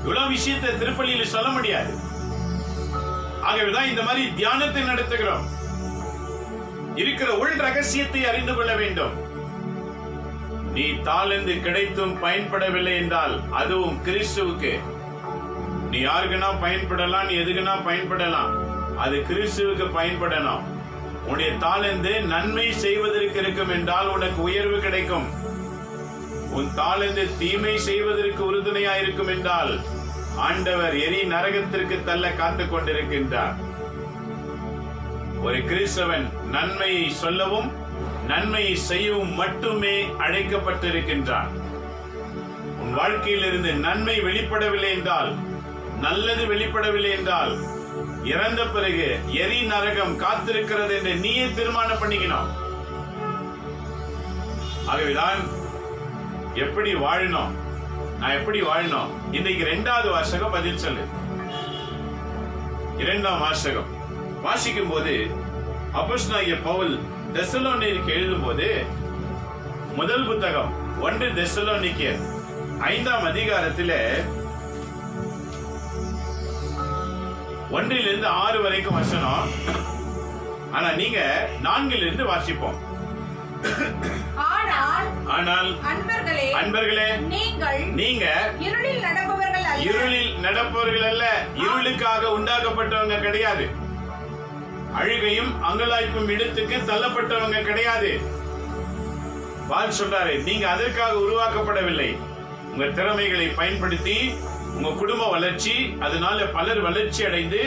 இவ்வளவு விஷயத்தை திருப்பலியில் சொல்ல முடியாது. ஆகவேதான் இந்த மாதிரி தியானத்தை நடத்துகிறோம். இருக்கிற உள் ரகசியத்தை அறிந்து கொள்ள வேண்டும். நீ தாளந்து கிடைத்தும் பயன்படவில்லை என்றால் அதுவும் கிறிஸ்துவுக்கு. நீ யாருக்குன்னா பயன்படலாம், நீ எதுக்குன்னா பயன்படலாம், அது கிறிஸ்துவுக்கு பயன்படணும். உன்னுடைய தாளந்து நன்மை செய்வதற்கு இருக்கும் என்றால் உனக்கு உயர்வு கிடைக்கும். உன் தாளந்து தீமை செய்வதற்கு உறுதுணையா இருக்கும் என்றால் ஆண்டவர் எரி நரகத்திற்கு தள்ள காத்துக் கொண்டிருக்கின்றார். ஒரு கிறிஸ்தவன் நன்மையை சொல்லவும் நன்மையை செய்யவும் மட்டுமே அழைக்கப்பட்டிருக்கின்றான். உன் வாழ்க்கையில் இருந்து நன்மை வெளிப்படவில்லை என்றால், நல்லது வெளிப்படவில்லை என்றால், இறந்த பிறகு எரி நரகம் காத்திருக்கிறது என்று நீயே தீர்மானம் பண்ணிக்கணும். ஆகவேதான் எப்படி வாழணும், நான் எப்படி வாழணும். இன்னைக்கு 2வது வாசகம் பதில் சொல்லு. 2ஆம் வாசகம் வாசிக்கும் போது அப்போஸ்தலனாகிய பவுல் தெசலோனிக்கேயருக்கு எழுதும் போது, முதல் புத்தகம் 1 தெசலோனிக்கேயர் 5ஆம் அதிகாரத்திலே 1 - 6 வரைக்கும் வசனம். ஆனா நீங்க 4 வாசிப்போம். ஆனால் அன்பர்களே நீங்க இருளில் நடப்பவர்கள் அல்ல, இருளுக்காக உண்டாக்கப்பட்டவங்க கிடையாது. அழுகையும் அங்கலாய்ப்பும் இடத்துக்கு தள்ளப்பட்டவங்க கிடையாது. பால் சொல்றாரு, நீங்க அதற்காக உருவாக்கப்படவில்லை. உங்க திறமைகளை பயன்படுத்தி உங்க குடும்ப வளர்ச்சி, அதனால பலர் வளர்ச்சி அடைந்து,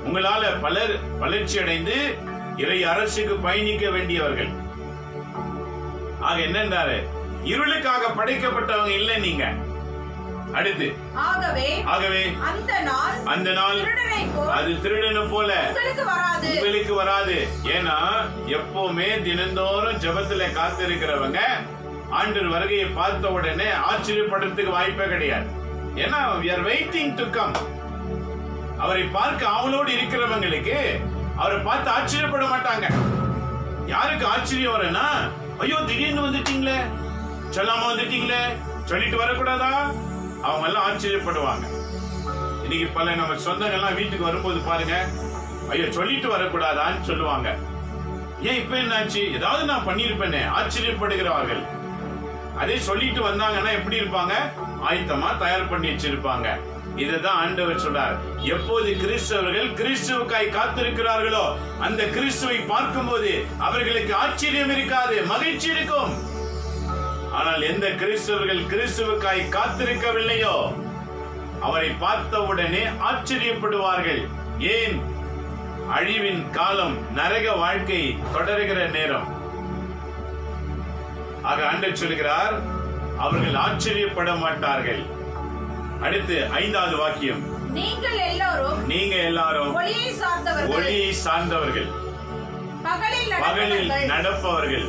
உங்களால பலர் வளர்ச்சி அடைந்து இறை அரசுக்கு பயணிக்க வேண்டியவர்கள். ஆக என்னன்றாரு, இருளுக்காக படைக்கப்பட்டவங்க இல்லை நீங்க. அடுத்து ஆகவே அந்த நாள் அது திருடனை போல உங்களுக்கு வராது. ஏன்னா எப்பவுமே தினந்தோறும் ஜெபத்துல காத்திருக்கிறவங்க ஆண்டவர் வருகையை பார்த்த உடனே ஆச்சரியப்படுறதுக்கு வாய்ப்பே கிடையாது. ஏன்னா we are waiting to come. அவரை பார்க்க ஆவலோடு இருக்கிறவங்களுக்கு அவரை பார்த்து ஆச்சரியப்பட மாட்டாங்க. யாருக்கு ஆச்சரியம் வரனா, ஐயோ திடீர்னு வந்துட்டீங்களே, சொல்லாம வந்துட்டீங்களே, சொல்லிட்டு வரக்கூடாதா, அவங்க எல்லாம் ஆச்சரியப்படுவாங்க. இன்னைக்கு பல நம்ம சொந்தங்கள்லாம் வீட்டுக்கு வரும்போது பாருங்க, ஐயோ சொல்லிட்டு வரக்கூடாதான்னு சொல்லுவாங்க. ஏன் இப்ப என்னாச்சு, ஏதாவது நான் பண்ணிருப்பேனே, ஆச்சரியப்படுகிறவர்கள். அதே சொல்லிட்டு வந்தாங்கன்னா எப்படி இருப்பாங்க, ஆயத்தமா தயார் பண்ணி வச்சிருப்பாங்க. இதுதான் ஆண்டவர் சொல்றார். எப்போது கிறிஸ்தவர்கள் கிறிஸ்துவுக்காய் காத்திருக்கிறார்களோ அந்த கிறிஸ்துவை பார்க்கும் போது அவர்களுக்கு ஆச்சரியம் இருக்காது, மகிழ்ச்சி இருக்கும். ஆனால் எந்த கிறிஸ்தவர்கள் கிறிஸ்துவுக்காய் காத்திருக்கவில்லையோ அவரை பார்த்தவுடனே ஆச்சரியப்படுவார்கள். ஏன்? அழிவின் காலம், நரக வாழ்க்கை தொடர்கிற நேரம். ஆக ஆண்டவர் சொல்கிறார், அவர்கள் ஆச்சரியப்பட மாட்டார்கள். அடுத்து 5வது வாக்கியம், நீங்கள் எல்லாரும் ஒளியை சார்ந்தவர்கள், பகலில் நடப்பவர்கள்,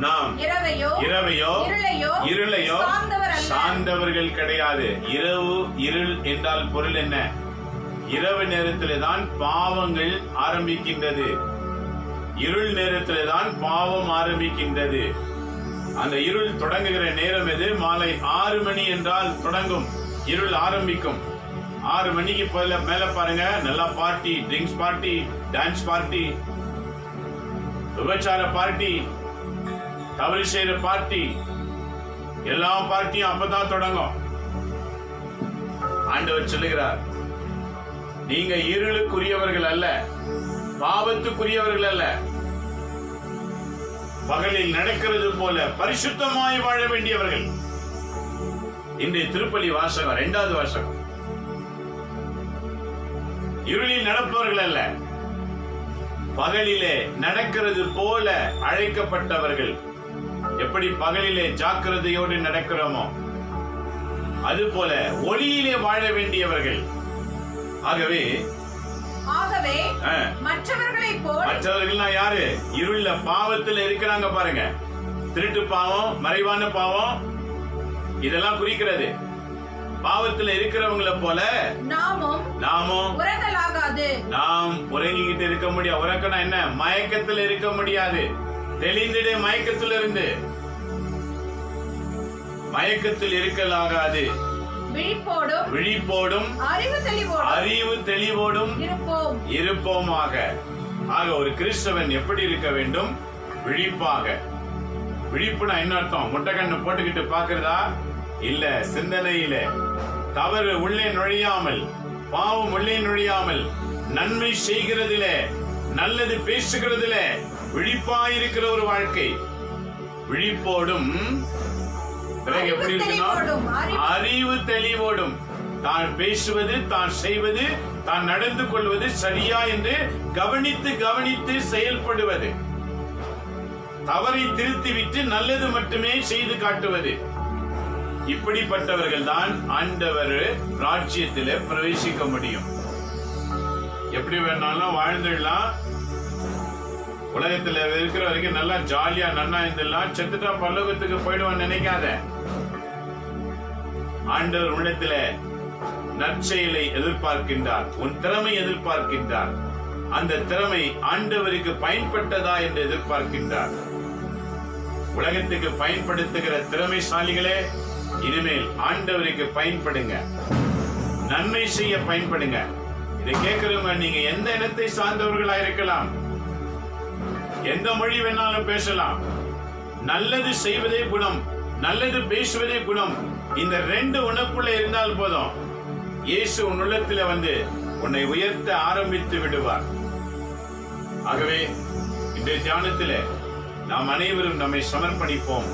நாம் இரவையோ இருளையோ சார்ந்தவர்கள் கிடையாது. இரவு இருள் என்றால் பொருள் என்ன? இரவு நேரத்திலே தான் பாவங்கள் ஆரம்பிக்கின்றது, இருள் நேரத்திலே தான் பாவம் ஆரம்பிக்கின்றது. அந்த இருள் தொடங்குகிற நேரம் எது? மாலை 6 மணி என்றால் தொடங்கும், இருள் ஆரம்பிக்கும். 6 மணிக்கு மேல பாருங்க, நல்லா party, drinks party, dance party, விபச்சார பார்ட்டி, தவறு செய்யற பார்ட்டி, எல்லா பார்ட்டியும் அப்பதான் தொடங்கும். ஆண்டவர் சொல்லுகிறார், நீங்க இருளுக்குரியவர்கள் அல்ல, பாவத்துக்குரியவர்கள் அல்ல, பகலில் நடக்கிறது போல பரிசுத்தமாய் வாழ வேண்டியவர்கள். இன்றைய திருப்பலி வாசகம் 2வது வாசகம், இருளில் நடப்பவர்கள் அல்ல, பகலிலே நடக்கிறது போல அழைக்கப்பட்டவர்கள். எப்படி பகலிலே ஜாக்கிரதையோடு நடக்கிறோமோ அதுபோல ஒளியிலே வாழ வேண்டியவர்கள். ஆகவே மற்றவர்களை போல், மற்றவர்கள்னா யாரு? இருள பாவத்தில் இருக்கிறாங்க பாருங்க. திருட்டு பாவம், மறைவான பாவம், இதெல்லாம் குறிக்கிறது. பாவத்தில் இருக்கிறவங்களை போல நாமும் உறங்கலாகாது. நாம் உறங்கிக்கிட்டு இருக்க முடியாது. உறக்கனா என்ன? மயக்கத்தில் இருக்க முடியாது. தெளிந்திட மயக்கத்தில் இருந்து மயக்கத்தில் இருக்கலாகாது. விழிப்போடும் அறிவு தெளிவோடும் இருப்போமாக. ஆக ஒரு கிறிஸ்தவன் எப்படி இருக்க வேண்டும்? விழிப்பாக. விழிப்புனா என்ன அர்த்தம்? முட்டைக்கண்ணு போட்டுக்கிட்டு பாக்குறதா இல்ல, சிந்தனையில தவறு உள்ளே நுழையாமல், பாவம் உள்ளே நுழையாமல், நன்மை செய்கிறதில, நல்லது பேசுகிறதில விழிப்பாயிருக்கிற ஒரு வாழ்க்கை. விழிப்போடும் பிறகு எப்படி இருக்கணும்? அறிவு தெளிவோடும். தான் பேசுவது, தான் செய்வது, தான் நடந்து கொள்வது சரியா என்று கவனித்து கவனித்து செயல்படுவது. தவறை திருத்திவிட்டு நல்லது மட்டுமே செய்து காட்டுவது. இப்படிப்பட்டவர்கள் தான் ஆண்டவர் ராஜ்யத்திலே பிரவேசிக்க முடியும். எப்படி வேணாலும் வாழ்ந்துடலாம், உலகத்துல இருக்கிற வரைக்கும் நல்லா ஜாலியா நன்னா இருந்துடலாம், செத்துட்டா பரலோகத்துக்கு போயிடுவான்னு நினைக்காத. ஆண்டவர் உன்னிடத்துல நற்செயலை எதிர்பார்க்கின்றார், உன் திறமை எதிர்பார்க்கின்றார். அந்த திறமை ஆண்டவருக்கு பயன்பட்டதா என்று எதிர்பார்க்கின்றார். உலகத்துக்கு பயன்படுத்துகிற திறமைசாலிகளே, இனிமேல் ஆண்டவருக்கு பயன்படுங்க, நன்மை செய்ய பயன்படுங்க. இதை கேட்கிறவங்க நீங்க எந்த இனத்தை சார்ந்தவர்களா இருக்கலாம், எந்த மொழி வேணாலும் பேசலாம். நல்லது செய்வதே குணம், நல்லது பேசுவதே குணம். இந்த ரெண்டு உனக்குள்ள இருந்தால் போதும், இயேசு உன் உள்ளத்துல வந்து உன்னை உயர்த்த ஆரம்பித்து விடுவார். ஆகவே இந்த தியானத்திலே நாம் அனைவரும் நம்மை சமர்ப்பணிப்போம்.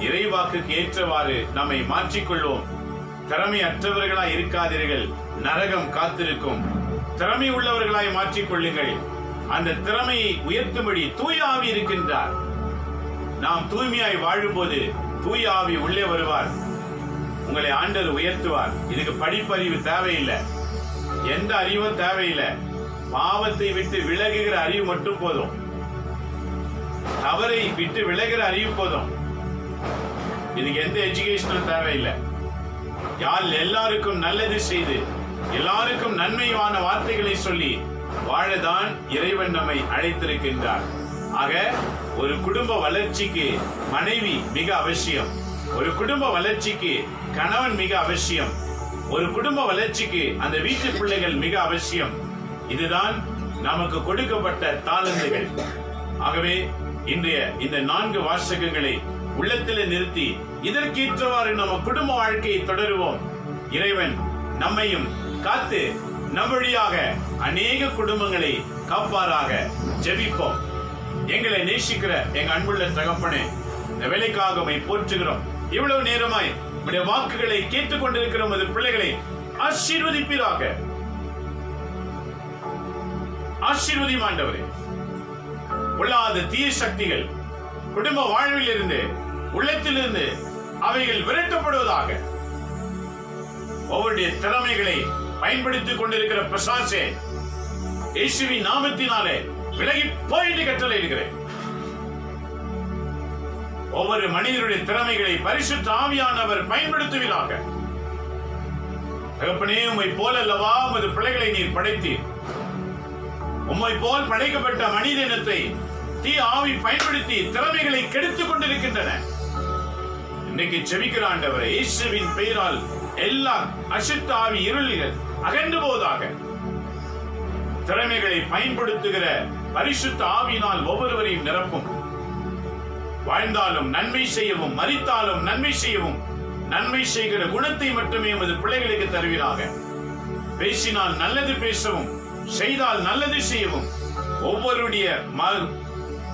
இறைவாக்குக்கு ஏற்றவாறு நம்மை மாற்றிக்கொள்வோம். திறமை அற்றவர்களாய் இருக்காதீர்கள், நரகம் காத்திருக்கும். திறமை உள்ளவர்களாய் மாற்றிக்கொள்ளுங்கள். அந்த திறமையை உயர்த்தும்படி தூய ஆவி இருக்கின்றார். நாம் தூய்மையாய் வாழும்போது தூய ஆவி உள்ளே வருவார், உங்களை ஆண்டவர் உயர்த்துவார். இதுக்கு படிப்பறிவு தேவையில்லை, எந்த அறிவும் தேவையில்லை. பாவத்தை விட்டு விலகுகிற அறிவு மட்டும் போதும், தவறை விட்டு விலகுகிற அறிவு போதும். இதுக்கு எந்த எஜுகேஷனும் தேவையில்லை. யார் எல்லாருக்கும் நல்லது செய்து எல்லாருக்கும் நன்மையான வார்த்தைகளை சொல்லி வாழதான் இறைவன் நம்மை அழைத்திருக்கின்றார். ஆக ஒரு குடும்ப வளர்ச்சிக்கு மனைவி மிக அவசியம், ஒரு குடும்ப வளர்ச்சிக்கு கணவன் மிக அவசியம், ஒரு குடும்ப வளர்ச்சிக்கு அந்த வீட்டு பிள்ளைகள் மிக அவசியம். இதுதான் நமக்கு கொடுக்கப்பட்ட தாளந்துகள். ஆகவே இன்றைய இந்த 4 வாசகங்களை உள்ளத்தில் நிறுத்தி இதற்கேற்றவாறு நம்ம குடும்ப வாழ்க்கையை தொடருவோம். இறைவன் நம்மையும் காத்து நம் வழியாக அநேக குடும்பங்களை காப்பாராக. ஜெபிப்போம். எங்களை நேசிக்கிற எங்க அன்புள்ள தகப்பனே, இந்த வேலைக்காக உம்மை போற்றுகிறோம். இவ்வளவு நேரமாய் உம்முடைய வாக்குகளை கேட்டுக்கொண்டிருக்கிற உமது பிள்ளைகளை ஆசீர்வதிப்பீராக. ஆசீர்வதியும் ஆண்டவரே. உள்ளாத தீய சக்திகள் குடும்ப வாழ்வில் இருந்து, உள்ளத்திலிருந்து அவைகள் விரட்டப்படுவதாக. ஒவ்வொருடைய திறமைகளை பயன்படுத்திக் கொண்டிருக்கிற பிசாசே, இயேசுவின் நாமத்தினாலே விலகி போயிட்டு கட்டளையிடுகிறேன். ஒவ்வொரு மனிதனுடைய திறமைகளை பரிசுத்த ஆவியானவர் பயன்படுத்துவீராக. தகப்பனே, உம்மை போல அல்லவா உமது பிள்ளைகளை நீர் படைத்தீர். உம்மை போல் படைக்கப்பட்ட மனித இனத்தை தீ ஆவி பயன்படுத்தி திறமைகளை கெடுத்துக் கொண்டிருக்கின்றன. இன்னைக்கு ஜெபிக்கிற ஆண்டவரே, இயேசுவின் பெயரால் எல்லா அசுத்த ஆவி இருளிகள் அகன்று போவதாக. திறமைகளை பயன்படுத்துகிற பரிசுத்த ஆவியினால் ஒவ்வொருவரையும் நிரப்பும். வாழ்ந்தாலும் நன்மை செய்யவும், மரித்தாலும் நன்மை செய்யவும், நன்மை செய்கிற குணத்தை மட்டுமே உமது பிள்ளைகளுக்கு தருவீராக. பேசினால் நல்லது பேசவும், செய்தால் நல்லது செய்யவும் ஒவ்வொருடைய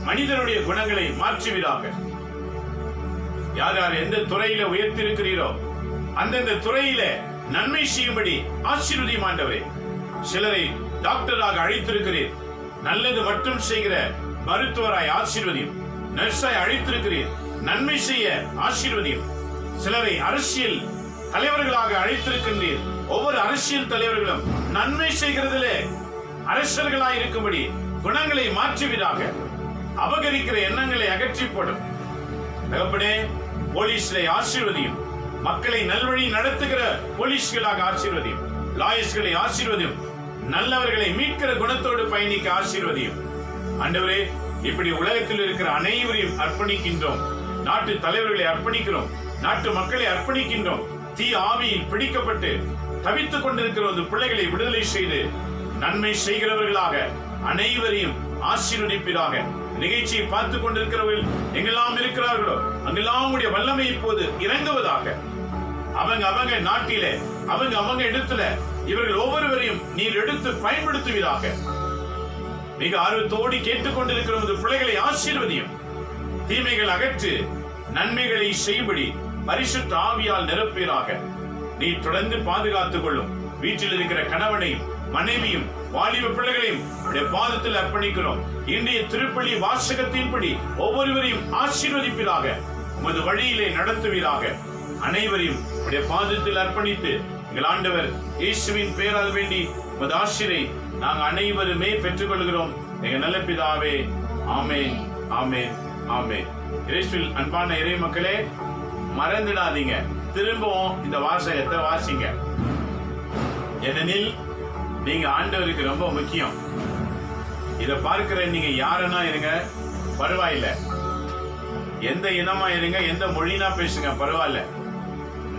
மனிதனுடைய குணங்களை மாற்றுவீராக. யார் யார் எந்த துறையில உயர்த்திருக்கிறீரோ அந்தந்த துறையில நன்மை செய்யும்படி ஆசீர்வதியும் ஆண்டவரே. சிலரை டாக்டராக அழைத்திருக்கிறீர், நல்லது மட்டும் செய்கிற மருத்துவராய் ஆசீர்வதியும். நர்ஸாய் அழைத்திருக்கிறீர், நன்மை செய்ய ஆசீர்வதியும். சிலரை அரசியல் தலைவர்களாக அழைத்திருக்கின்றீர். ஒவ்வொரு அரசியல் தலைவர்களும் நன்மை செய்கிறதிலே அரசர்களாய் இருக்கும்படி குணங்களை மாற்றுவீராக. அபகரிக்கிற எண்ணங்களை அகற்றி போடும் தகப்பனே. போலீஸ்களை ஆசீர்வதியும். மக்களை நல்வழி நடத்துகிற போலீஸ்களாக ஆசீர்வதியும். லாயர்ஸ்களை ஆசீர்வதியும். நல்லவர்களை மீட்கிற குணத்தோடு பயணிக்க ஆசீர்வதியும். ஆண்டவரே, இப்படி உலகத்தில் இருக்கிற அனைவரையும் அர்ப்பணிக்கின்றோம். நாட்டு தலைவர்களை அர்ப்பணிக்கிறோம். நாட்டு மக்களை அர்ப்பணிக்கின்றோம். தீ ஆவியில் பிடிக்கப்பட்டு தவித்துக் கொண்டிருக்கிற பிள்ளைகளை விடுதலை செய்து நன்மை செய்கிறவர்களாக அனைவரையும் ஆசீர்வதிப்பீராக. நிகழ்ச்சியை பார்த்துக் கொண்டிருக்கிறவர்கள் எங்கெல்லாம் இருக்கிறார்களோ அங்கெல்லாம் உடைய வல்லமை இப்போது இறங்குவதாக. அவங்க நாட்டிலே அவங்க இடத்துல இவர்கள் ஒவ்வொருவரையும் நீர் எடுத்து பயன்படுத்துவீராக. மிக ஆர்வத்தோடு கேட்டுக் கொண்டிருக்கிற பிள்ளைகளை ஆசீர்வதியும். தீமைகள் அகற்று நன்மைகளை செய்யும்படி பரிசுத்த ஆவியால் நிரப்பீராக. நீ தொடர்ந்து பாதுகாத்துக் கொள்ளும். வீட்டில் இருக்கிற கணவனையும் மனைவியும் வாலிப பிள்ளைகளையும் பாதத்தில் அர்ப்பணிக்கிறோம். இன்றைய திருப்பலி வாசகத்தின்படி ஒவ்வொருவரையும் ஆசீர்வதிப்பீராக. உமது வழியிலே நடத்துவீராக. அனைவரையும் பாதத்தில் அர்ப்பணித்து எங்கள் ஆண்டவர் இயேசுவின் பெயரால் வேண்டி உமது ஆசீரை நாங்கள் அனைவருமே பெற்றுக் கொள்கிறோம். எங்க நல்ல பிதாவே, ஆமென், ஆமென், ஆமென். இயேசுவில் அன்பான இறை மக்களே, மறந்துடாதீங்க, திரும்பவும் இந்த வாசகத்தை வாசிங்க. ஏனெனில் நீங்க ஆண்டவருக்கு ரொம்ப முக்கியம். இத பார்க்கிற நீங்க யாருன்னா இருங்க, பரவாயில்ல. எந்த இனமா இருங்க, எந்த மொழினா பேசுங்க, பரவாயில்ல.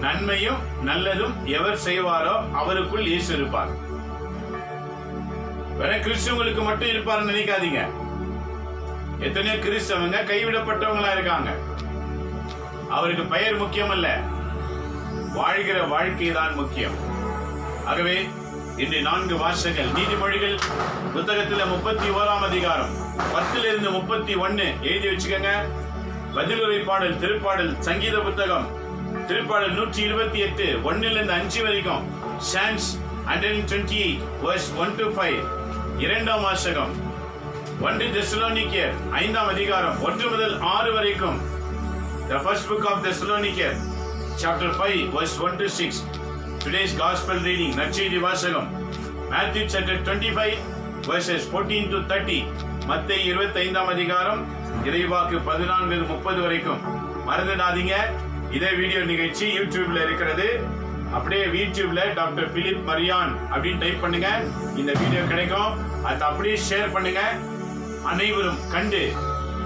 நன்மையும் நல்லதும் எவர் செய்வாரோ அவருக்குள் இயேசு இருப்பார். வேற கிறிஸ்தவங்களுக்கு மட்டும் இருப்பாருன்னு நினைக்காதீங்க. எத்தனையோ கிறிஸ்தவங்க கைவிடப்பட்டவங்களா இருக்காங்க. அவருக்கு பெயர் முக்கியம் அல்ல, வாழ்கிற வாழ்க்கை தான் முக்கியம். ஆகவே இன்று 4 வாசகங்கள் நீதிமொழிகள் புத்தகத்தில் 31ஆம் அதிகாரம் 10 to 31 எழுதி வச்சுக்கோங்க. பதிலுரை பாடல் திருப்பாடல் சங்கீத புத்தகம் திருப்பாடல் 128 1 to 5 வரைக்கும். Psalms 128 verse 1 to 5. இரண்டாம் வாசகம் 1 தெசலோனிக்கேயர் 5ஆம் அதிகாரம் 1 முதல் 6 வரைக்கும். The first book of Thessalonians chapter 5 verse 1 to 6. Today's gospel reading நற்செய்தி வாசகம் Matthew chapter 25 verses 14 to 30. மத்தேயு 25ஆம் அதிகாரம் இறைவாக்கு 14 to 30 வரைக்கும். மறந்துடாதீங்க, இதே வீடியோ நிகழ்ச்சி யூடியூப்ல இருக்கிறது. அப்படியே யூடியூப்ல டாக்டர் பிலிப் மரியான் அப்படின்னு டைப் பண்ணுங்க, இந்த வீடியோ கிடைக்கும். அதை அப்படியே ஷேர் பண்ணுங்க. அனைவரும் கண்டு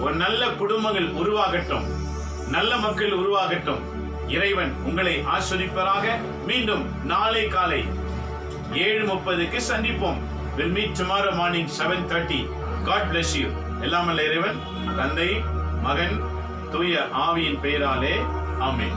ஒரு நல்ல குடும்பங்கள் உருவாகட்டும், நல்ல மக்கள் உருவாகட்டும். இறைவன் உங்களை ஆஸ்வதிப்பராக. மீண்டும் நாளை காலை 7:30 சந்திப்போம். We'll meet tomorrow morning 7:30. God bless you. எல்லாம் வல்ல இறைவன் தந்தை, மகன், தூய ஆவியின் பெயராலே ஆமென்.